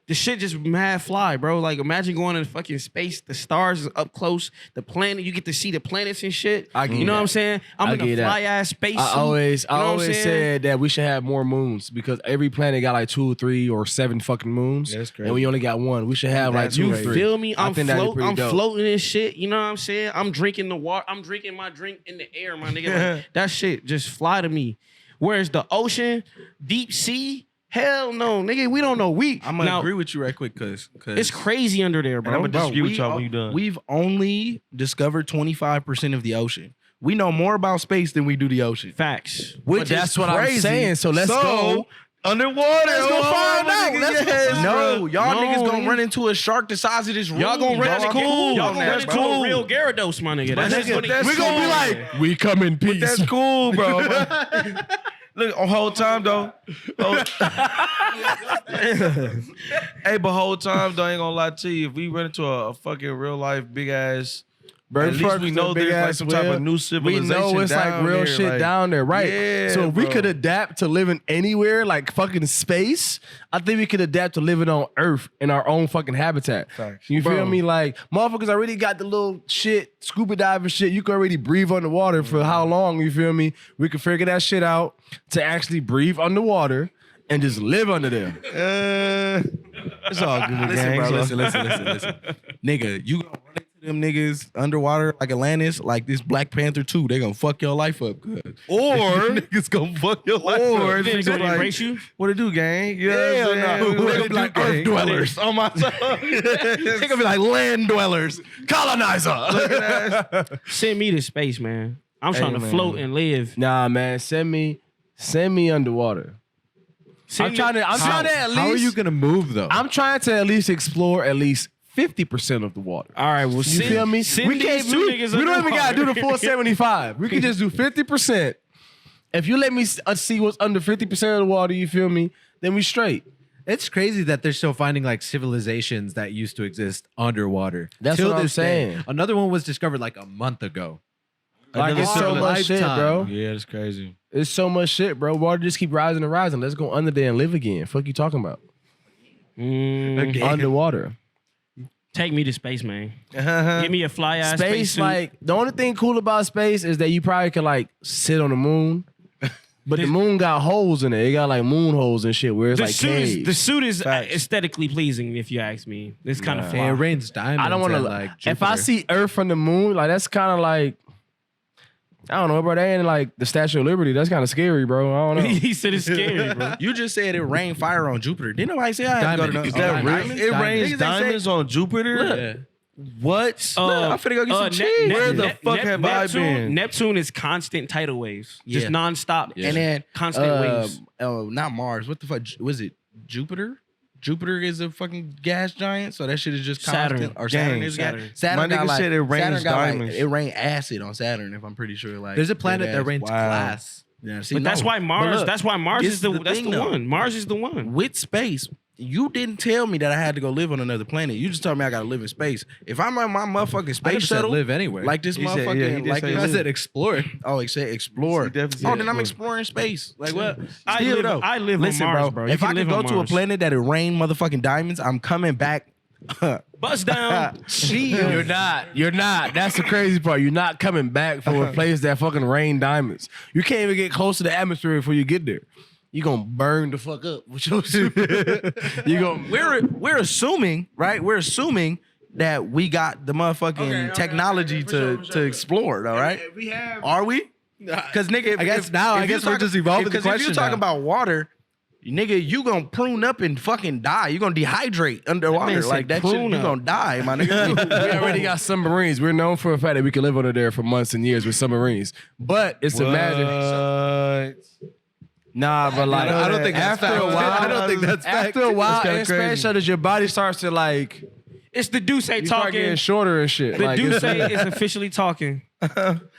the shit just mad fly, bro. Like imagine going into fucking space. The stars is up close. The planet, you get to see the planets and shit. I get you know what that. I'm saying? I'm I in a get that. fly ass space. I always you know what I'm saying? said that we should have more moons because every planet got like 2, 3, or 7 fucking moons. Yeah, that's crazy. And we only got one. We should have like 2 You or 3. feel me? I think that'd be pretty dope. floating and shit. You know what I'm saying? I'm drinking the water. I'm drinking my drink in the air, my nigga. Like, that shit just fly to me. Whereas the ocean, deep sea, hell no, nigga. We don't know. I'm gonna agree with you right quick, cause It's crazy under there, bro. I'm gonna disagree with we y'all are- when you done. We've only discovered 25% of the ocean. We know more about space than we do the ocean. Facts. But that's what I'm saying. So let's go Underwater. Let's go find out. nigga, Let's go yes, find bro. No, y'all No, niggas gonna nigga. run into a shark the size of this room. Y'all gonna bro. run I'm cool. cool. Y'all gonna run That's into cool. a real Gyarados, my nigga. That's Nigga, funny. that's We gonna be cool. like, we come in peace. That's cool, bro. Look, the whole time though. Hey, but whole time though, I ain't gonna lie to you. If we run into a fucking real life big ass, Bro, at least we know there's like some type of new We civilization. know it's like down real there, shit like- down there, right? Yeah, so if we bro. could adapt to living anywhere, like fucking space, I think we could adapt to living on Earth in our own fucking habitat. Facts. You feel Bro. me? Like motherfuckers already got the little shit, scuba diving shit. You can already breathe underwater for how long? You feel me? We could figure that shit out to actually breathe underwater and just live under there. It's all good, Listen, gang. bro. It's all- Listen. Nigga, you gonna run into them niggas underwater like Atlantis, like this Black Panther 2. They gonna fuck your life up good. Or niggas gonna fuck your life. Or up. Then niggas gonna like, embrace you. What it do, gang? You know hell what I'm saying? no. What They it gonna be do, like gang? Earth dwellers on my side. They gonna be like land dwellers, colonizer. Send me to space, man. I'm trying to man. float and live. Nah, man, send me underwater. I'm trying to at least. How are you gonna move though? I'm trying to at least explore at least 50% of the water. All right, well, You send, feel me? Send We these can't. two We, niggas we don't even gotta do the underwater. full 75. We can just do 50%. If you let me see what's under 50% of the water, you feel me? Then we straight. It's crazy that they're still finding like civilizations that used to exist underwater. That's Till what I'm this day. saying. Another one was discovered like a month ago. Like Another it's so much shit, lifetime. bro. Yeah, it's crazy. It's so much shit, bro. Water just keep rising and rising. Let's go under there and live again. Fuck you talking about? Mm, Underwater. take me to space, man. Give me a fly ass space. Space, like the only thing cool about space is that you probably could like sit on the moon. But the moon got holes in it. It got like moon holes and shit where it's like caves. the suit is Facts. aesthetically pleasing, if you ask me. It's kind of And fly. it rains diamonds. I don't want to like if I Jupiter. see Earth from the moon, like that's kind of like I don't know, bro. They ain't like the Statue of Liberty. That's kind of scary, bro. I don't know. He said it's scary, bro. You just said it rained fire on Jupiter. Didn't nobody say I had to go to Diamond. the Is that real? diamonds? It Diamonds. rains Niggas ain't diamonds say- on Jupiter. What? Look, I'm finna go get some cheese. Where the fuck have I been? Neptune is constant tidal waves, Yeah. just nonstop. And then constant waves. not Mars. What the fuck was it? Jupiter? Jupiter is a fucking gas giant, so that shit is just constant. Saturn. Or Saturn Gang. is Saturn. gas. Saturn My got nigga like, said it rains Saturn got diamonds. Like, it rained acid on Saturn, if I'm pretty sure. Like There's a planet dead that ass. rains Wow. glass. Yeah, see, But that's no. why Mars. But look, That's why Mars this is the. That's thing, the though. one. Mars is the one. With space, you didn't tell me that I had to go live on another planet. You just told me I gotta live in space. If I'm on my motherfucking I space just said shuttle, live anywhere. like this He said- motherfucking, yeah, he did like say this, live. I said explore. oh, it said explore. He definitely Oh, said then I'm explore. exploring space. Like what? I Still live- though. I live on Listen, Mars, bro. You If can I could live go on to a Mars. planet that it rained motherfucking diamonds, I'm coming back. Bust down. You're not. You're not. That's the crazy part. You're not coming back from a place that fucking rain diamonds. You can't even get close to the atmosphere before you get there. You gonna burn the fuck up with your suit. You gonna We're assuming, right? We're assuming that we got the motherfucking technology to explore, though, right? We have. Are we? Because nigga, I guess we're just evolving the Because if you're question talking now. about water, nigga, you gonna prune up and fucking die. You gonna dehydrate man underwater said like that. Shit, prune you up. gonna die, my nigga. We already got submarines. We're known for the fact that we can live under there for months and years with submarines. But it's a magic. Nah, but like I don't think that's after a fact. while, I don't think that's fact. after a while That's kinda in space crazy. shuttles, your body starts to like It's the Duce you start talking. getting shorter and shit. The like, Duce it's- is officially talking.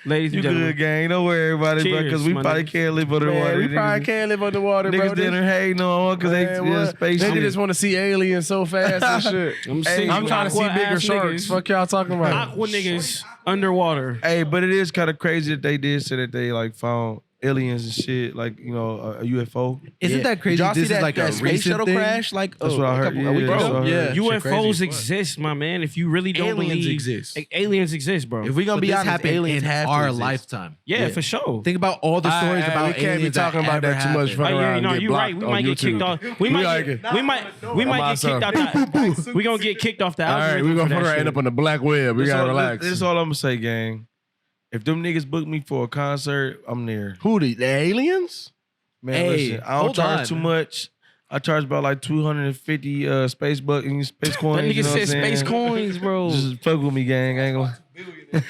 Ladies You and gentlemen. good, gang. Don't worry about it, bro, because Cheers, we my probably niggas. can't live underwater. Man, we Niggas- probably can't live underwater, bro. Niggas didn't hate on because they Man, in what? space. Niggas shit. just want to see aliens so fast and shit. I'm Hey, seeing I'm you trying to see aqua bigger ass sharks. niggas. Fuck y'all talking about. Aqua niggas underwater. Hey, but it is kind of crazy that they did say that they like found aliens and shit, like a UFO. Isn't that crazy? Did y'all see This is that, like that a space recent shuttle thing? crash? Like That's what I a heard. couple Yeah, of weeks that's ago? what I heard. Yeah. UFOs exist, my man. If you really don't Aliens believe exist. aliens exist, bro. If we gonna But be this honest, happened aliens in have to our exist. lifetime. yeah, for sure. Think about all the stories about we can't be aliens talking about ever that too much. happened. Fuck Oh, yeah, around no, and get you're right. blocked We on might get kicked YouTube. off. We might get kicked off that. We gonna get kicked off the All right, algorithm we're gonna for fuck that around end shit. up on the black web. We gotta relax. This is all I'm gonna say, gang. If them niggas book me for a concert, I'm there. Who the aliens? Man, Hey, listen, I don't hold charge on. too much. I charge about like 250 space bucks and space coins. That nigga you know what I'm said space saying? coins, bro. Just fuck with me, gang. I ain't gonna.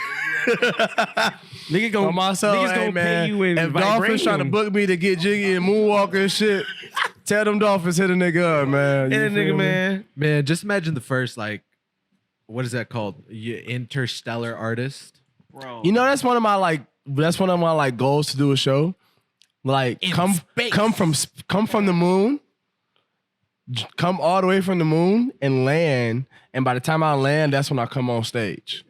Nigga On my soul, niggas hey, gonna man. pay you in If Dolphin's trying to vibranium. book me to get jiggy and moonwalker and shit, Tell them Dolphins hit a nigga up, man. You And feel nigga, me? man. Man, just imagine the first like, what is that called? Interstellar artist. Bro. You know, that's one of my like goals to do a show. Like come from the moon, come all the way from the moon and land. And by the time I land, that's when I come on stage.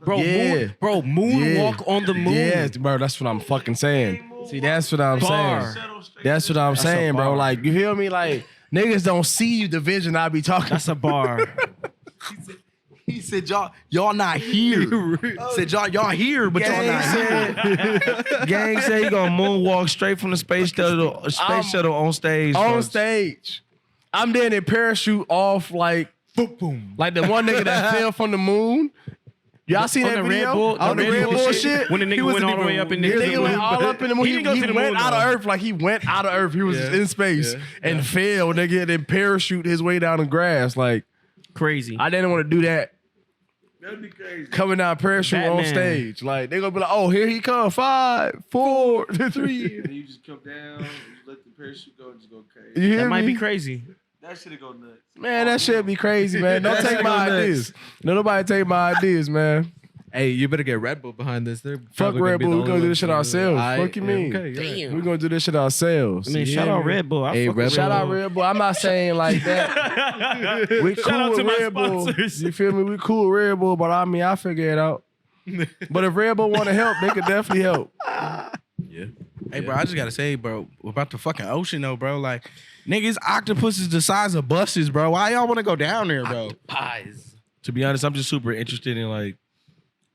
Bro, Yeah. moonwalk on the moon. Yes, bro, that's what I'm fucking saying. See, that's what I'm Bar. saying. That's what I'm saying, bro. bar. Like, you feel me? Like, niggas don't see the vision I be talking. That's a bar. He said, y'all not here. Said y'all here, but y'all not here. Gang said he gonna moonwalk straight from the space shuttle on stage. on folks. stage. I'm there in parachute off like boom, boom. Like the one nigga that fell from the moon. Y'all seen On that the video? Red Bull- on the Red Bull shit? When the nigga went all the way up in the The nigga went all up in the moon. He didn't go to the went moon, out of though. Earth like he went out of Earth. He was in space and fell, nigga, and then parachute his way down the grass. Like, Crazy. I didn't want to do that. That'd be crazy. Coming down parachute on Batman. stage. Like, they gonna be like, oh, here he come. 5, 4, 3. You just come down, you let the parachute go and just go crazy. You hear That might me? be crazy. That shit'll go nuts. Man, that shit be crazy, man. Don't That take shit my go nuts. ideas. No, nobody take my ideas, man. Hey, you better get Red Bull behind this. They're Fuck probably Red be Bull. the We only gonna do ones this shit to- ourselves. Fuck you yeah, mean? Okay, yeah. Damn. We're gonna do this shit ourselves. I mean, You shout hear out me? Red Bull. I Hey, fuck with shout Red out Bull. Red Bull. I'm not saying like that. We cool Shout out to with my Red Bull. sponsors. You feel me? We cool with Red Bull, but I mean, I figure it out. But if Red Bull want to help, they could definitely help. Yeah. Hey, bro, I just gotta say, bro, about the fucking ocean, though, bro. Like, niggas, octopuses the size of buses, bro. Why y'all want to go down there, bro? Pies. To be honest, I'm just super interested in like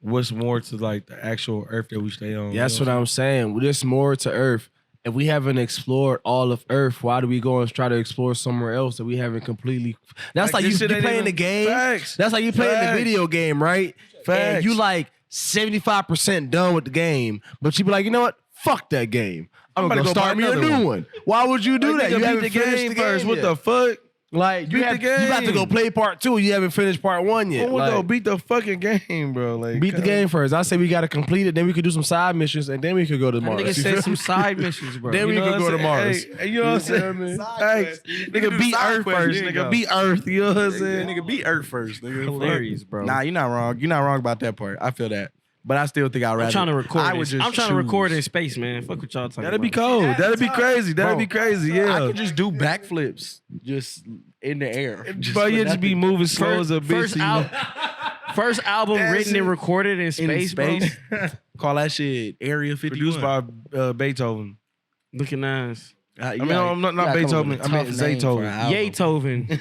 what's more to like the actual Earth that we stay on. That's what I'm saying. There's more to Earth. If we haven't explored all of Earth, why do we go and try to explore somewhere else that we haven't completely? That's like, this you shit ain't playing even- the game. Facts. That's like you playing the Facts. video game, right? Facts. And you like 75% done with the game, but you be like, you know what? Fuck that game. I'm about gonna to go start buy me a another new one. one. Why would you do that? You You beat haven't the finished game the first. game What yet. the fuck? Like you Beat have, the you about to game. go play part 2. You haven't finished part 1 yet. I want to go Like, beat the fucking game, bro. Like beat the game first. I say we gotta complete it. Then we could do some side missions, and then we could go to Mars. Nigga You said feel some me? side missions, bro. Then we You know could what go I'm to saying? Mars. Hey, you know what I'm saying? Thanks. Nigga, beat Earth first. Nigga, beat Earth. You know what I'm saying? Nigga, be Earth first, nigga. Hilarious, bro. Nah, you're not wrong. You're not wrong about that part. I feel that. But I still think I'd rather. I'm trying to record. I would just I'm trying to choose. record in space, man. Fuck what y'all talking That'd be about. cold. That'd be crazy. That'd Bro, be crazy. I Yeah. could just do backflips just in the air. Bro, you just be moving slow as a bitch. First, you know? first album That written shit- and recorded in space, bro. Call that shit Area 51. Produced by Beethoven. Looking nice. I mean, I'm not Beethoven. I meant Zaytoven. Yaytoven.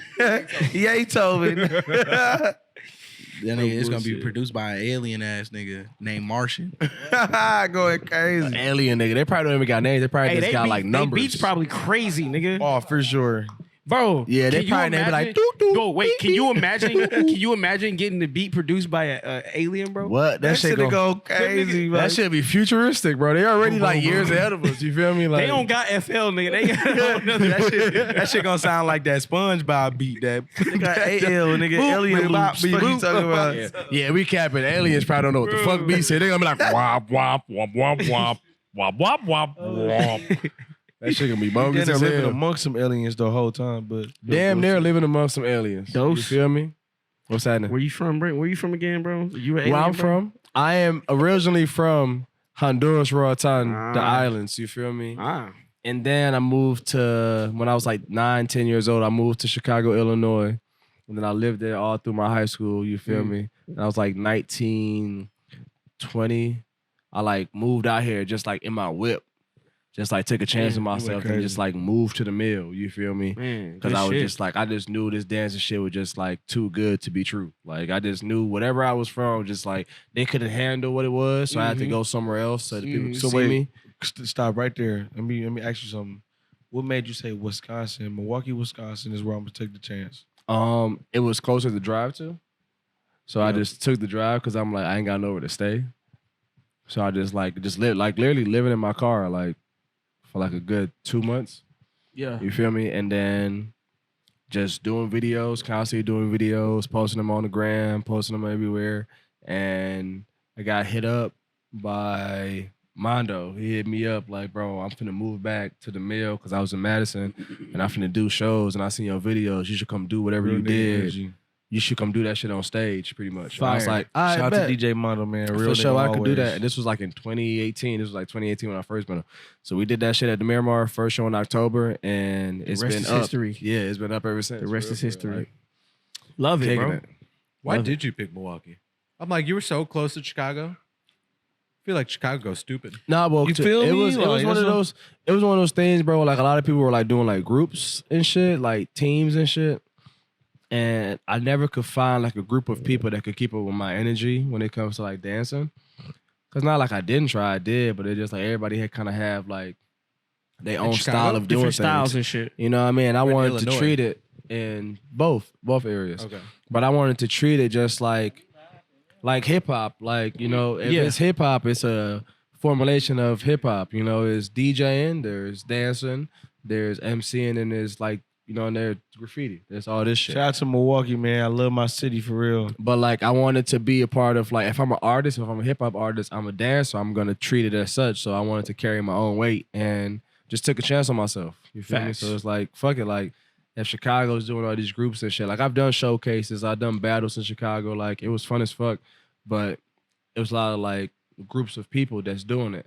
Then it's gonna be bullshit. produced by an alien ass nigga named Martian. Going crazy. Alien nigga. They probably don't even got names. They probably Hey, just they got beat, like they numbers. beats probably crazy, nigga. Oh, for sure. Bro, Yeah, they can you probably name it like, imagine- doo, doo, Go wait, can beep, you beep. imagine? Can you imagine getting the beat produced by a alien, bro? What? That shit shit go go crazy, bro. That should be futuristic, bro. They already like years ahead of us. You feel me? Like They don't got FL, nigga. They got that shit gonna sound like that SpongeBob beat. That They got AL, nigga. Alien loops. Fuck you talking about? Yeah, we capping. Aliens probably don't know what the fuck B said. They gonna be like wop wop wop wop wop wop wop wop wop. That shit gonna be bogus They're as living hell. amongst some aliens the whole time, but Damn near living among some aliens. Dose. You feel me? What's happening? Where you from, bro? Where you from again, bro? You an Where alien, I'm bro? from? I am originally from Honduras, Roatan, the Ah. islands. You feel me? Ah, And then I moved to, when I was like 9, 10 years old, I moved to Chicago, Illinois. And then I lived there all through my high school, you feel me? And I was like 19, 20. I like moved out here just like in my whip. Just like took a chance on Damn, myself and crazy. just like moved to the mill, you feel me? man. Because good I was shit. just like, I just knew this dancing shit was just like too good to be true. Like I just knew whatever I was from, just like they couldn't handle what it was. So I had to go somewhere else so that people could So see wait, me. Stop right there. Let me ask you something. What made you say Wisconsin? Milwaukee, Wisconsin is where I'm gonna take the chance. It was closer to drive to. So I Yep. just took the drive because I'm like, I ain't got nowhere to stay. So I just lived, like literally living in my car like for like a good 2 months. yeah. You feel me? And then just doing videos, constantly doing videos, posting them on the gram, posting them everywhere. And I got hit up by Mondo, he hit me up like, bro, I'm finna move back to the mill because I was in Madison and I'm finna do shows and I seen your videos. You should come do whatever Real you nigga did. energy. You should come do that shit on stage, pretty much. And I was Fire. like, I Shout out bet. to DJ Mondo, man. Real For sure, nigga I could do always. that. And this was like in 2018. This was like 2018 when I first met him. So we did that shit at the Miramar, first show in October, and it's rest been is up. history. Yeah, it's been up ever since. The rest For is real, history. like, Love it, kicking bro. it. Why Love did you pick Milwaukee? I'm like, you were so close to Chicago. I feel like Chicago's stupid. Nah, well, You feel it me? was Like, one that's of what- those. It was one of those things, bro. Like a lot of people were like doing like groups and shit, like teams and shit. And I never could find like a group of people that could keep up with my energy when it comes to like dancing. Cause not like I didn't try, I did, but it just like everybody had kind of have like their own Chicago? style of doing Different styles things. and shit. You know what I mean? I Or in wanted Illinois. to treat it in both areas. Okay. But I wanted to treat it just like hip hop. Like, you know, if Yeah. it's hip hop, it's a formulation of hip hop. You know, it's DJing, there's dancing, there's MCing, and there's like, you know, and there's graffiti. There's all this shit. Shout out to Milwaukee, man. I love my city for real. But like I wanted to be a part of like if I'm an artist, if I'm a hip hop artist, I'm a dancer, I'm gonna treat it as such. So I wanted to carry my own weight and just took a chance on myself. You feel me? Facts. So it's like fuck it, like if Chicago's doing all these groups and shit, like I've done showcases, I've done battles in Chicago, like it was fun as fuck, but it was a lot of like groups of people that's doing it.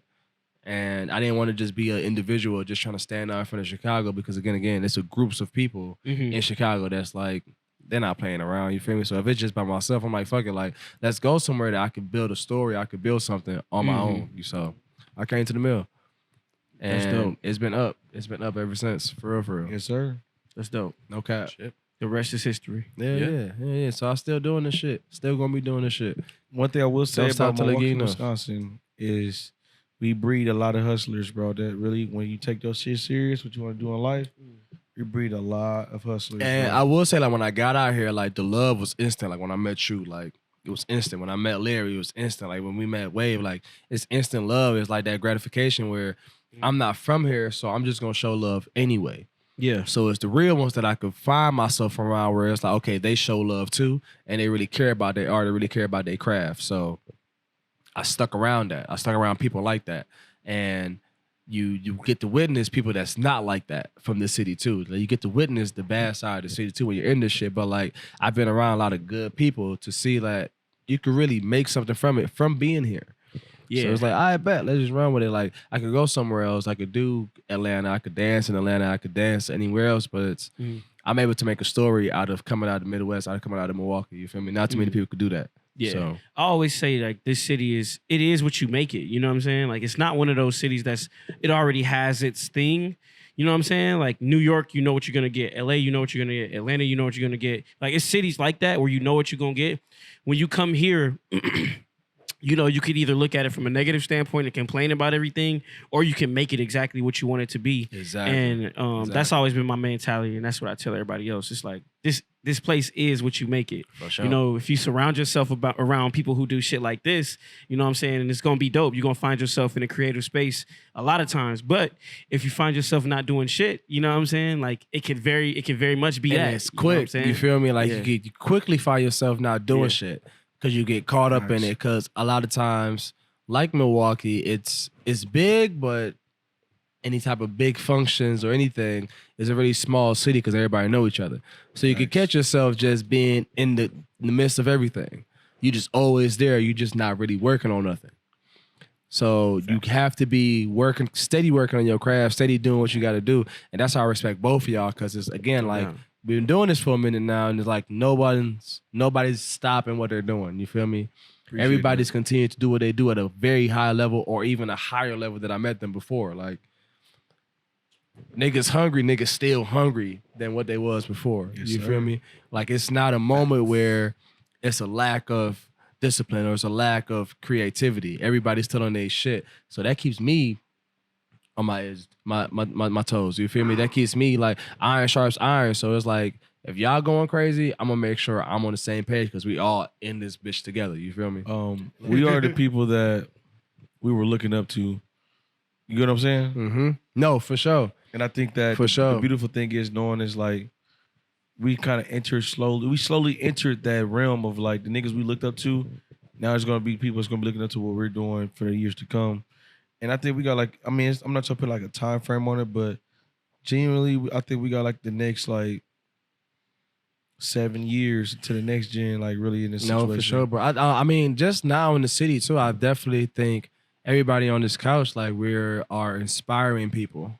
And I didn't want to just be an individual just trying to stand out in front of Chicago because again, it's a groups of people Mhm. in Chicago that's like they're not playing around. You feel me? So if it's just by myself, I'm like, fuck it, like let's go somewhere that I could build a story, I could build something on my own. So I came to the mill, That's and dope. it's been up. It's been up ever since, for real, for real. Yes, sir. That's dope. No cap. The rest is history. Yeah. So I'm still doing this shit. Still gonna be doing this shit. One thing I will say Don't stop about till they get Milwaukee, enough. Wisconsin is we breed a lot of hustlers, bro. That really, when you take those shit serious, what you want to do in life, you breed a lot of hustlers. And bro. I will say, like, when I got out here, like, the love was instant. Like, when I met you, like, it was instant. When I met Larry, it was instant. Like, when we met Wave, like, it's instant love. It's like that gratification where I'm not from here, so I'm just going to show love anyway. Yeah. So it's the real ones that I could find myself around where it's like, okay, they show love too, and they really care about their art, they really care about their craft. So I stuck around that. I stuck around people like that. And you get to witness people that's not like that from the city too. Like, you get to witness the bad side of the city too when you're in this shit. But like I've been around a lot of good people to see that you could really make something from it from being here. Yeah. So it's like, I bet, let's just run with it. Like I could go somewhere else. I could do Atlanta. I could dance in Atlanta. I could dance anywhere else. But it's I'm able to make a story out of coming out of the Midwest, out of coming out of Milwaukee. You feel me? Not too many people could do that. Yeah. So I always say like this city is what you make it. You know what I'm saying? Like it's not one of those cities it already has its thing. You know what I'm saying? Like New York, you know what you're gonna get. LA, you know what you're gonna get. Atlanta, you know what you're gonna get. Like it's cities like that where you know what you're gonna get. When you come here, you know, you could either look at it from a negative standpoint and complain about everything, or you can make it exactly what you want it to be. Exactly. And that's always been my mentality, and that's what I tell everybody else. It's like this place is what you make it. For sure. You know, if you surround yourself around people who do shit like this, you know what I'm saying, and it's gonna be dope. You're gonna find yourself in a creative space a lot of times. But if you find yourself not doing shit, you know what I'm saying? Like it can very much be and that. it's You know what I'm quick. saying? You feel me? Like Yeah. you quickly find yourself not doing Yeah. shit because you get caught up in Nice. it. Because a lot of times, like Milwaukee, it's big, but any type of big functions or anything is a really small city because everybody know each other. So you could catch yourself just being in the midst of everything. You just always there. You just not really working on nothing. So you have to be steady working on your craft, steady doing what you got to do. And that's how I respect both of y'all because it's, again, like, Yeah. we've been doing this for a minute now, and it's like nobody's stopping what they're doing. You feel me? Everybody's continuing to do what they do at a very high level or even a higher level than I met them before. Like, niggas hungry, niggas still hungry than what they was before. Yes, You sir. feel me? Like, it's not a moment where it's a lack of discipline or it's a lack of creativity. Everybody's still on their shit. So that keeps me on my edge, my toes. You feel me? That keeps me like iron sharps iron. So it's like, if y'all going crazy, I'm gonna make sure I'm on the same page because we all in this bitch together. You feel me? We are the people that we were looking up to. You get what I'm saying? Mm-hmm. No, for sure. And I think that For sure. the beautiful thing is knowing is like we kind of entered slowly. We slowly entered that realm of like the niggas we looked up to. Now it's gonna be people that's gonna be looking up to what we're doing for the years to come. And I think we got like, I mean, I'm not trying to put like a time frame on it, but genuinely, I think we got like the next like 7 years to the next gen, like really in this situation. No, for sure, bro. I mean, just now in the city too, I definitely think everybody on this couch, like are inspiring people.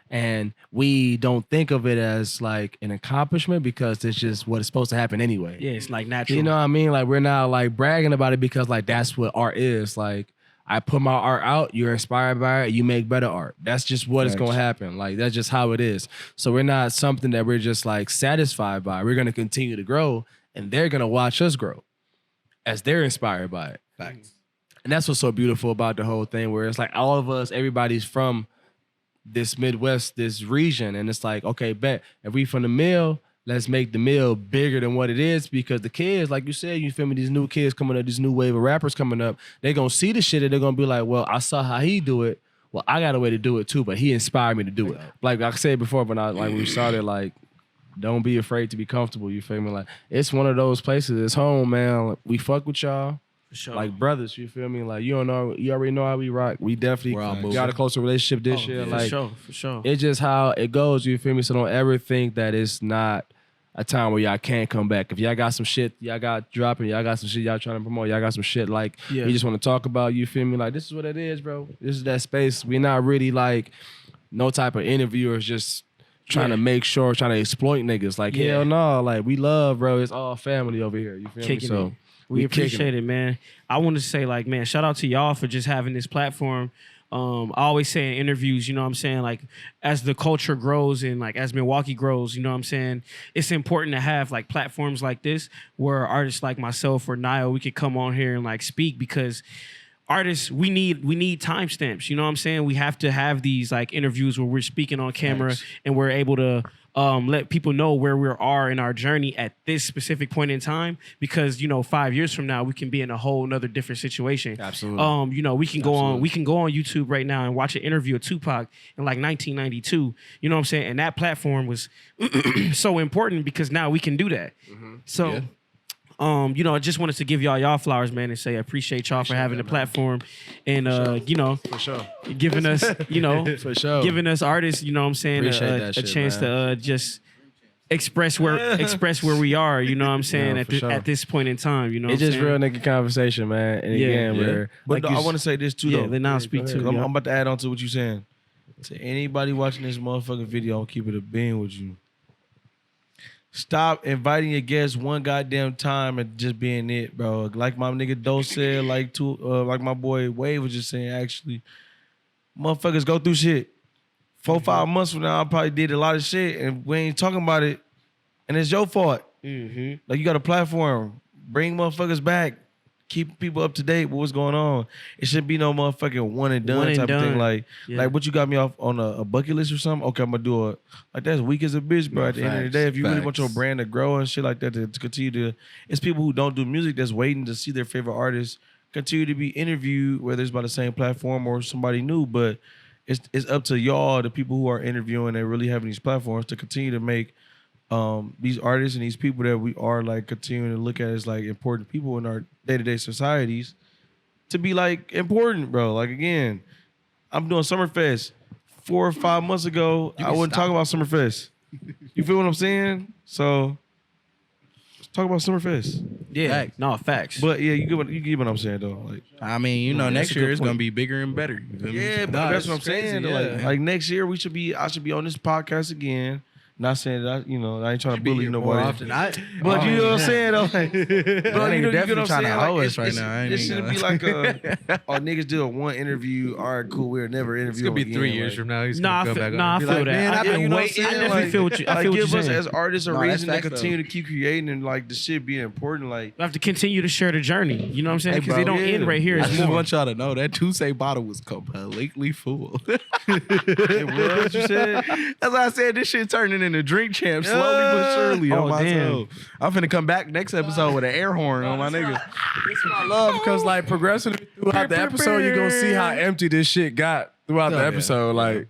And we don't think of it as like an accomplishment because it's just what is supposed to happen anyway. Yeah, it's like natural. You know what I mean? Like we're not like bragging about it because like that's what art is. Like I put my art out, you're inspired by it, you make better art. That's just what is gonna happen. Like that's just how it is. So we're not something that we're just like satisfied by. We're gonna continue to grow and they're gonna watch us grow as they're inspired by it. Facts. And that's what's so beautiful about the whole thing, where it's like all of us, everybody's from this Midwest, this region, and it's like, okay, bet if we from the mill, let's make the mill bigger than what it is, because the kids, like you said, you feel me, these new kids coming up, these new wave of rappers coming up, they're gonna see the shit and they're gonna be like, well, I saw how he do it. Well, I got a way to do it too, but he inspired me to do it. Like I said before, when we started, like, don't be afraid to be comfortable. You feel me? Like it's one of those places. It's home, man. We fuck with y'all. For sure. Like brothers, you feel me? Like you don't know, you already know how we rock. We definitely got a closer relationship this year. For Like for sure. it's just how it goes. You feel me? So don't ever think that it's not a time where y'all can't come back. If y'all got some shit, y'all got dropping, y'all got some shit y'all trying to promote, y'all got some shit like you just want to talk about. You feel me? Like this is what it is, bro. This is that space. We're not really like no type of interviewers just trying to make sure, trying to exploit niggas. Like hell no. Like we love, bro. It's all family over here. You feel me? So. We appreciate it, man. I want to say, like, man, shout out to y'all for just having this platform. I always say in interviews, you know what I'm saying? Like, as the culture grows and, like, as Milwaukee grows, you know what I'm saying? It's important to have, like, platforms like this where artists like myself or Nile, we could come on here and, like, speak, because artists, we need timestamps. You know what I'm saying? We have to have these, like, interviews where we're speaking on camera and we're able to let people know where we are in our journey at this specific point in time, because 5 years from now we can be in a whole nother different situation. Absolutely. We can go on YouTube right now and watch an interview of Tupac in like 1992. You know what I'm saying? And that platform was so important because now we can do that. So I just wanted to give y'all flowers, man, and say I appreciate y'all for having the platform and for sure. giving us, for sure. giving us artists, you know what I'm saying, a chance to just express where we are, you know what I'm saying, at this point in time, you know. It's just real nigga conversation, man. And again, we're but I want to say this too, though. Then I'll speak to I'm about to add on to what you're saying. To anybody watching this motherfucking video, I'll keep it a bean with you. Stop inviting your guests one goddamn time and just being it, bro. Like my nigga Doe said, like my boy Wave was just saying, actually, motherfuckers go through shit. 4-5 months from now, I probably did a lot of shit and we ain't talking about it, and it's your fault. Like you got a platform, bring motherfuckers back, keep people up to date with what's going on. It shouldn't be no motherfucking one and done type of thing. Like what you got me off on a bucket list or something? Okay, I'm gonna do it. Like that's weak as a bitch, bro. At the end of the day, if you really want your brand to grow and shit like that, to continue to, it's people who don't do music that's waiting to see their favorite artists continue to be interviewed, whether it's by the same platform or somebody new. But it's up to y'all, the people who are interviewing and really having these platforms, to continue to make these artists and these people that we are like continuing to look at as like important people in our day-to-day societies to be like important, bro. Like again, I'm doing Summerfest 4 or 5 months ago. I wouldn't talk about Summerfest. You feel what I'm saying? So let's talk about Summerfest. Yeah, no facts. But yeah, you get what I'm saying though. Like, I mean, next year it's gonna be bigger and better. You feel me? yeah, but that's what I'm saying. Yeah. Like next year I should be on this podcast again. Not saying that I ain't trying to bully nobody. But you know what I'm saying though? Like, bro, you know what I'm saying? Us right now. This shouldn't be like niggas do a one interview. All right, cool. We'll never interview. It's gonna be again. 3 years from now. He's Nah, gonna come back. I feel that. Man, I've been waiting. I definitely feel what you. I feel what give you're us saying. as artists a No, reason to that's facts, continue to keep creating and like the shit being important. Like We have to continue to share the journey. You know what I'm saying? Because Hey, it bro, don't yeah. end right here. I It's just more. want y'all to know that Tuesday bottle was completely full. it was, you said. That's why I said this shit turning into Drink Champ slowly but surely Oh, on my damn. soul. I'm finna come back next episode with an air horn on my nigga. That's what I love, because like progressively throughout the episode, you're gonna see how empty this shit got throughout the episode. Like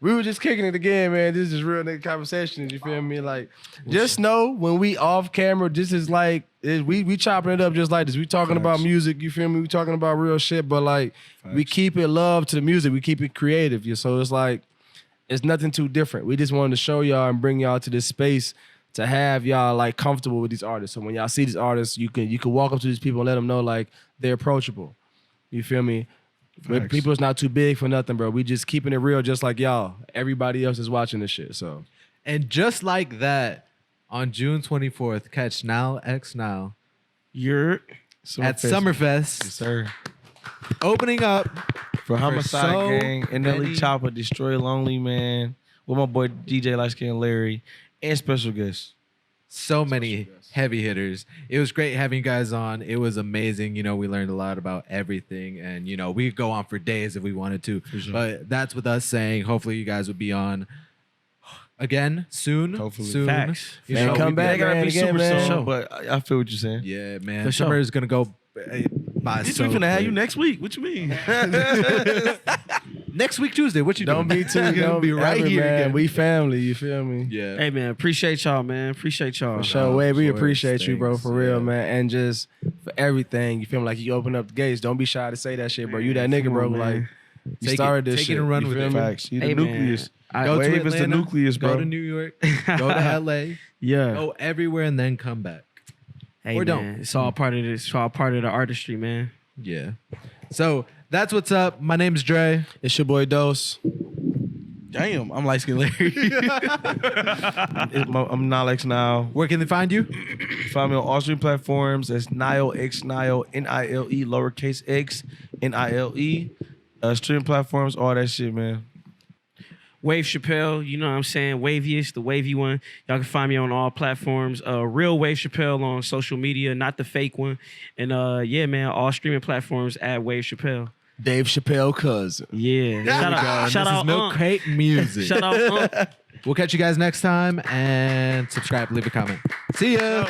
we were just kicking it again, man. This is real nigga conversation. You feel me? Like, just know when we off camera, this is like we chopping it up just like this. We talking about music. You feel me? We talking about real shit, but like we keep it love to the music. We keep it creative. So it's like it's nothing too different. We just wanted to show y'all and bring y'all to this space to have y'all like comfortable with these artists. So when y'all see these artists, you can walk up to these people and let them know like they're approachable. You feel me? But people's not too big for nothing, bro. We just keeping it real, just like y'all. Everybody else is watching this shit. So, And just like that, on June 24th, catch NilexNile You're at Summerfest. Yes, sir. Opening up For Homicide so Gang, NLE many- Chopper, Destroy Lonely Man, with my boy DJ Light Skin Larry, and special guests. so many heavy hitters. It was great having you guys on. It was amazing. You know, we learned a lot about everything, and you know, we could go on for days if we wanted to. sure. But that's with us saying, hopefully, you guys will be on again soon. Hopefully. soon. Facts. You Man, know, come we- back, They gotta man, be again, super man. soon. But I feel what you're saying. Yeah, man. For sure. Summer is gonna go by Bitch, so we finna have you quick. next week. What you mean? Next week Tuesday. What you don't doing? be too. You're gonna Don't be right here man. again. We family. You feel me? Yeah. Hey man, appreciate y'all, man. Appreciate y'all. For sure, Wade, we of course, appreciate you, bro, thanks, for real, yeah. man. And just for everything. You feel me? Like you open up the gates. Don't be shy to say that shit, bro. You that Man, nigga, come bro. on, man. Like you Take started it- this take shit. it and run you with feel it. me? Facts. You the Hey, man. nucleus. I- Go Wave to is the Atlanta, nucleus, Go bro. to New York. Go to LA. Yeah. Go everywhere and then come back. Hey or man, don't. it's all part of this. It's all part of the artistry, man. Yeah. So that's what's up. My name's Dre. It's your boy Dose. Damn, I'm light skinned Larry. I'm NilexNile. Where can they find you? Find me on all streaming platforms. That's NilexNile, NILE, lowercase x, NILE. Streaming platforms, all that shit, man. Wave Chapelle, you know what I'm saying? Waviest, the wavy one. Y'all can find me on all platforms. Real Wave Chapelle on social media, not the fake one. And yeah, man, all streaming platforms at Wave Chapelle. Dave Chappelle cousin. Yeah. Shout out, shout this out, is Milk Crate Music. Shout out, We'll catch you guys next time and subscribe, leave a comment. See ya.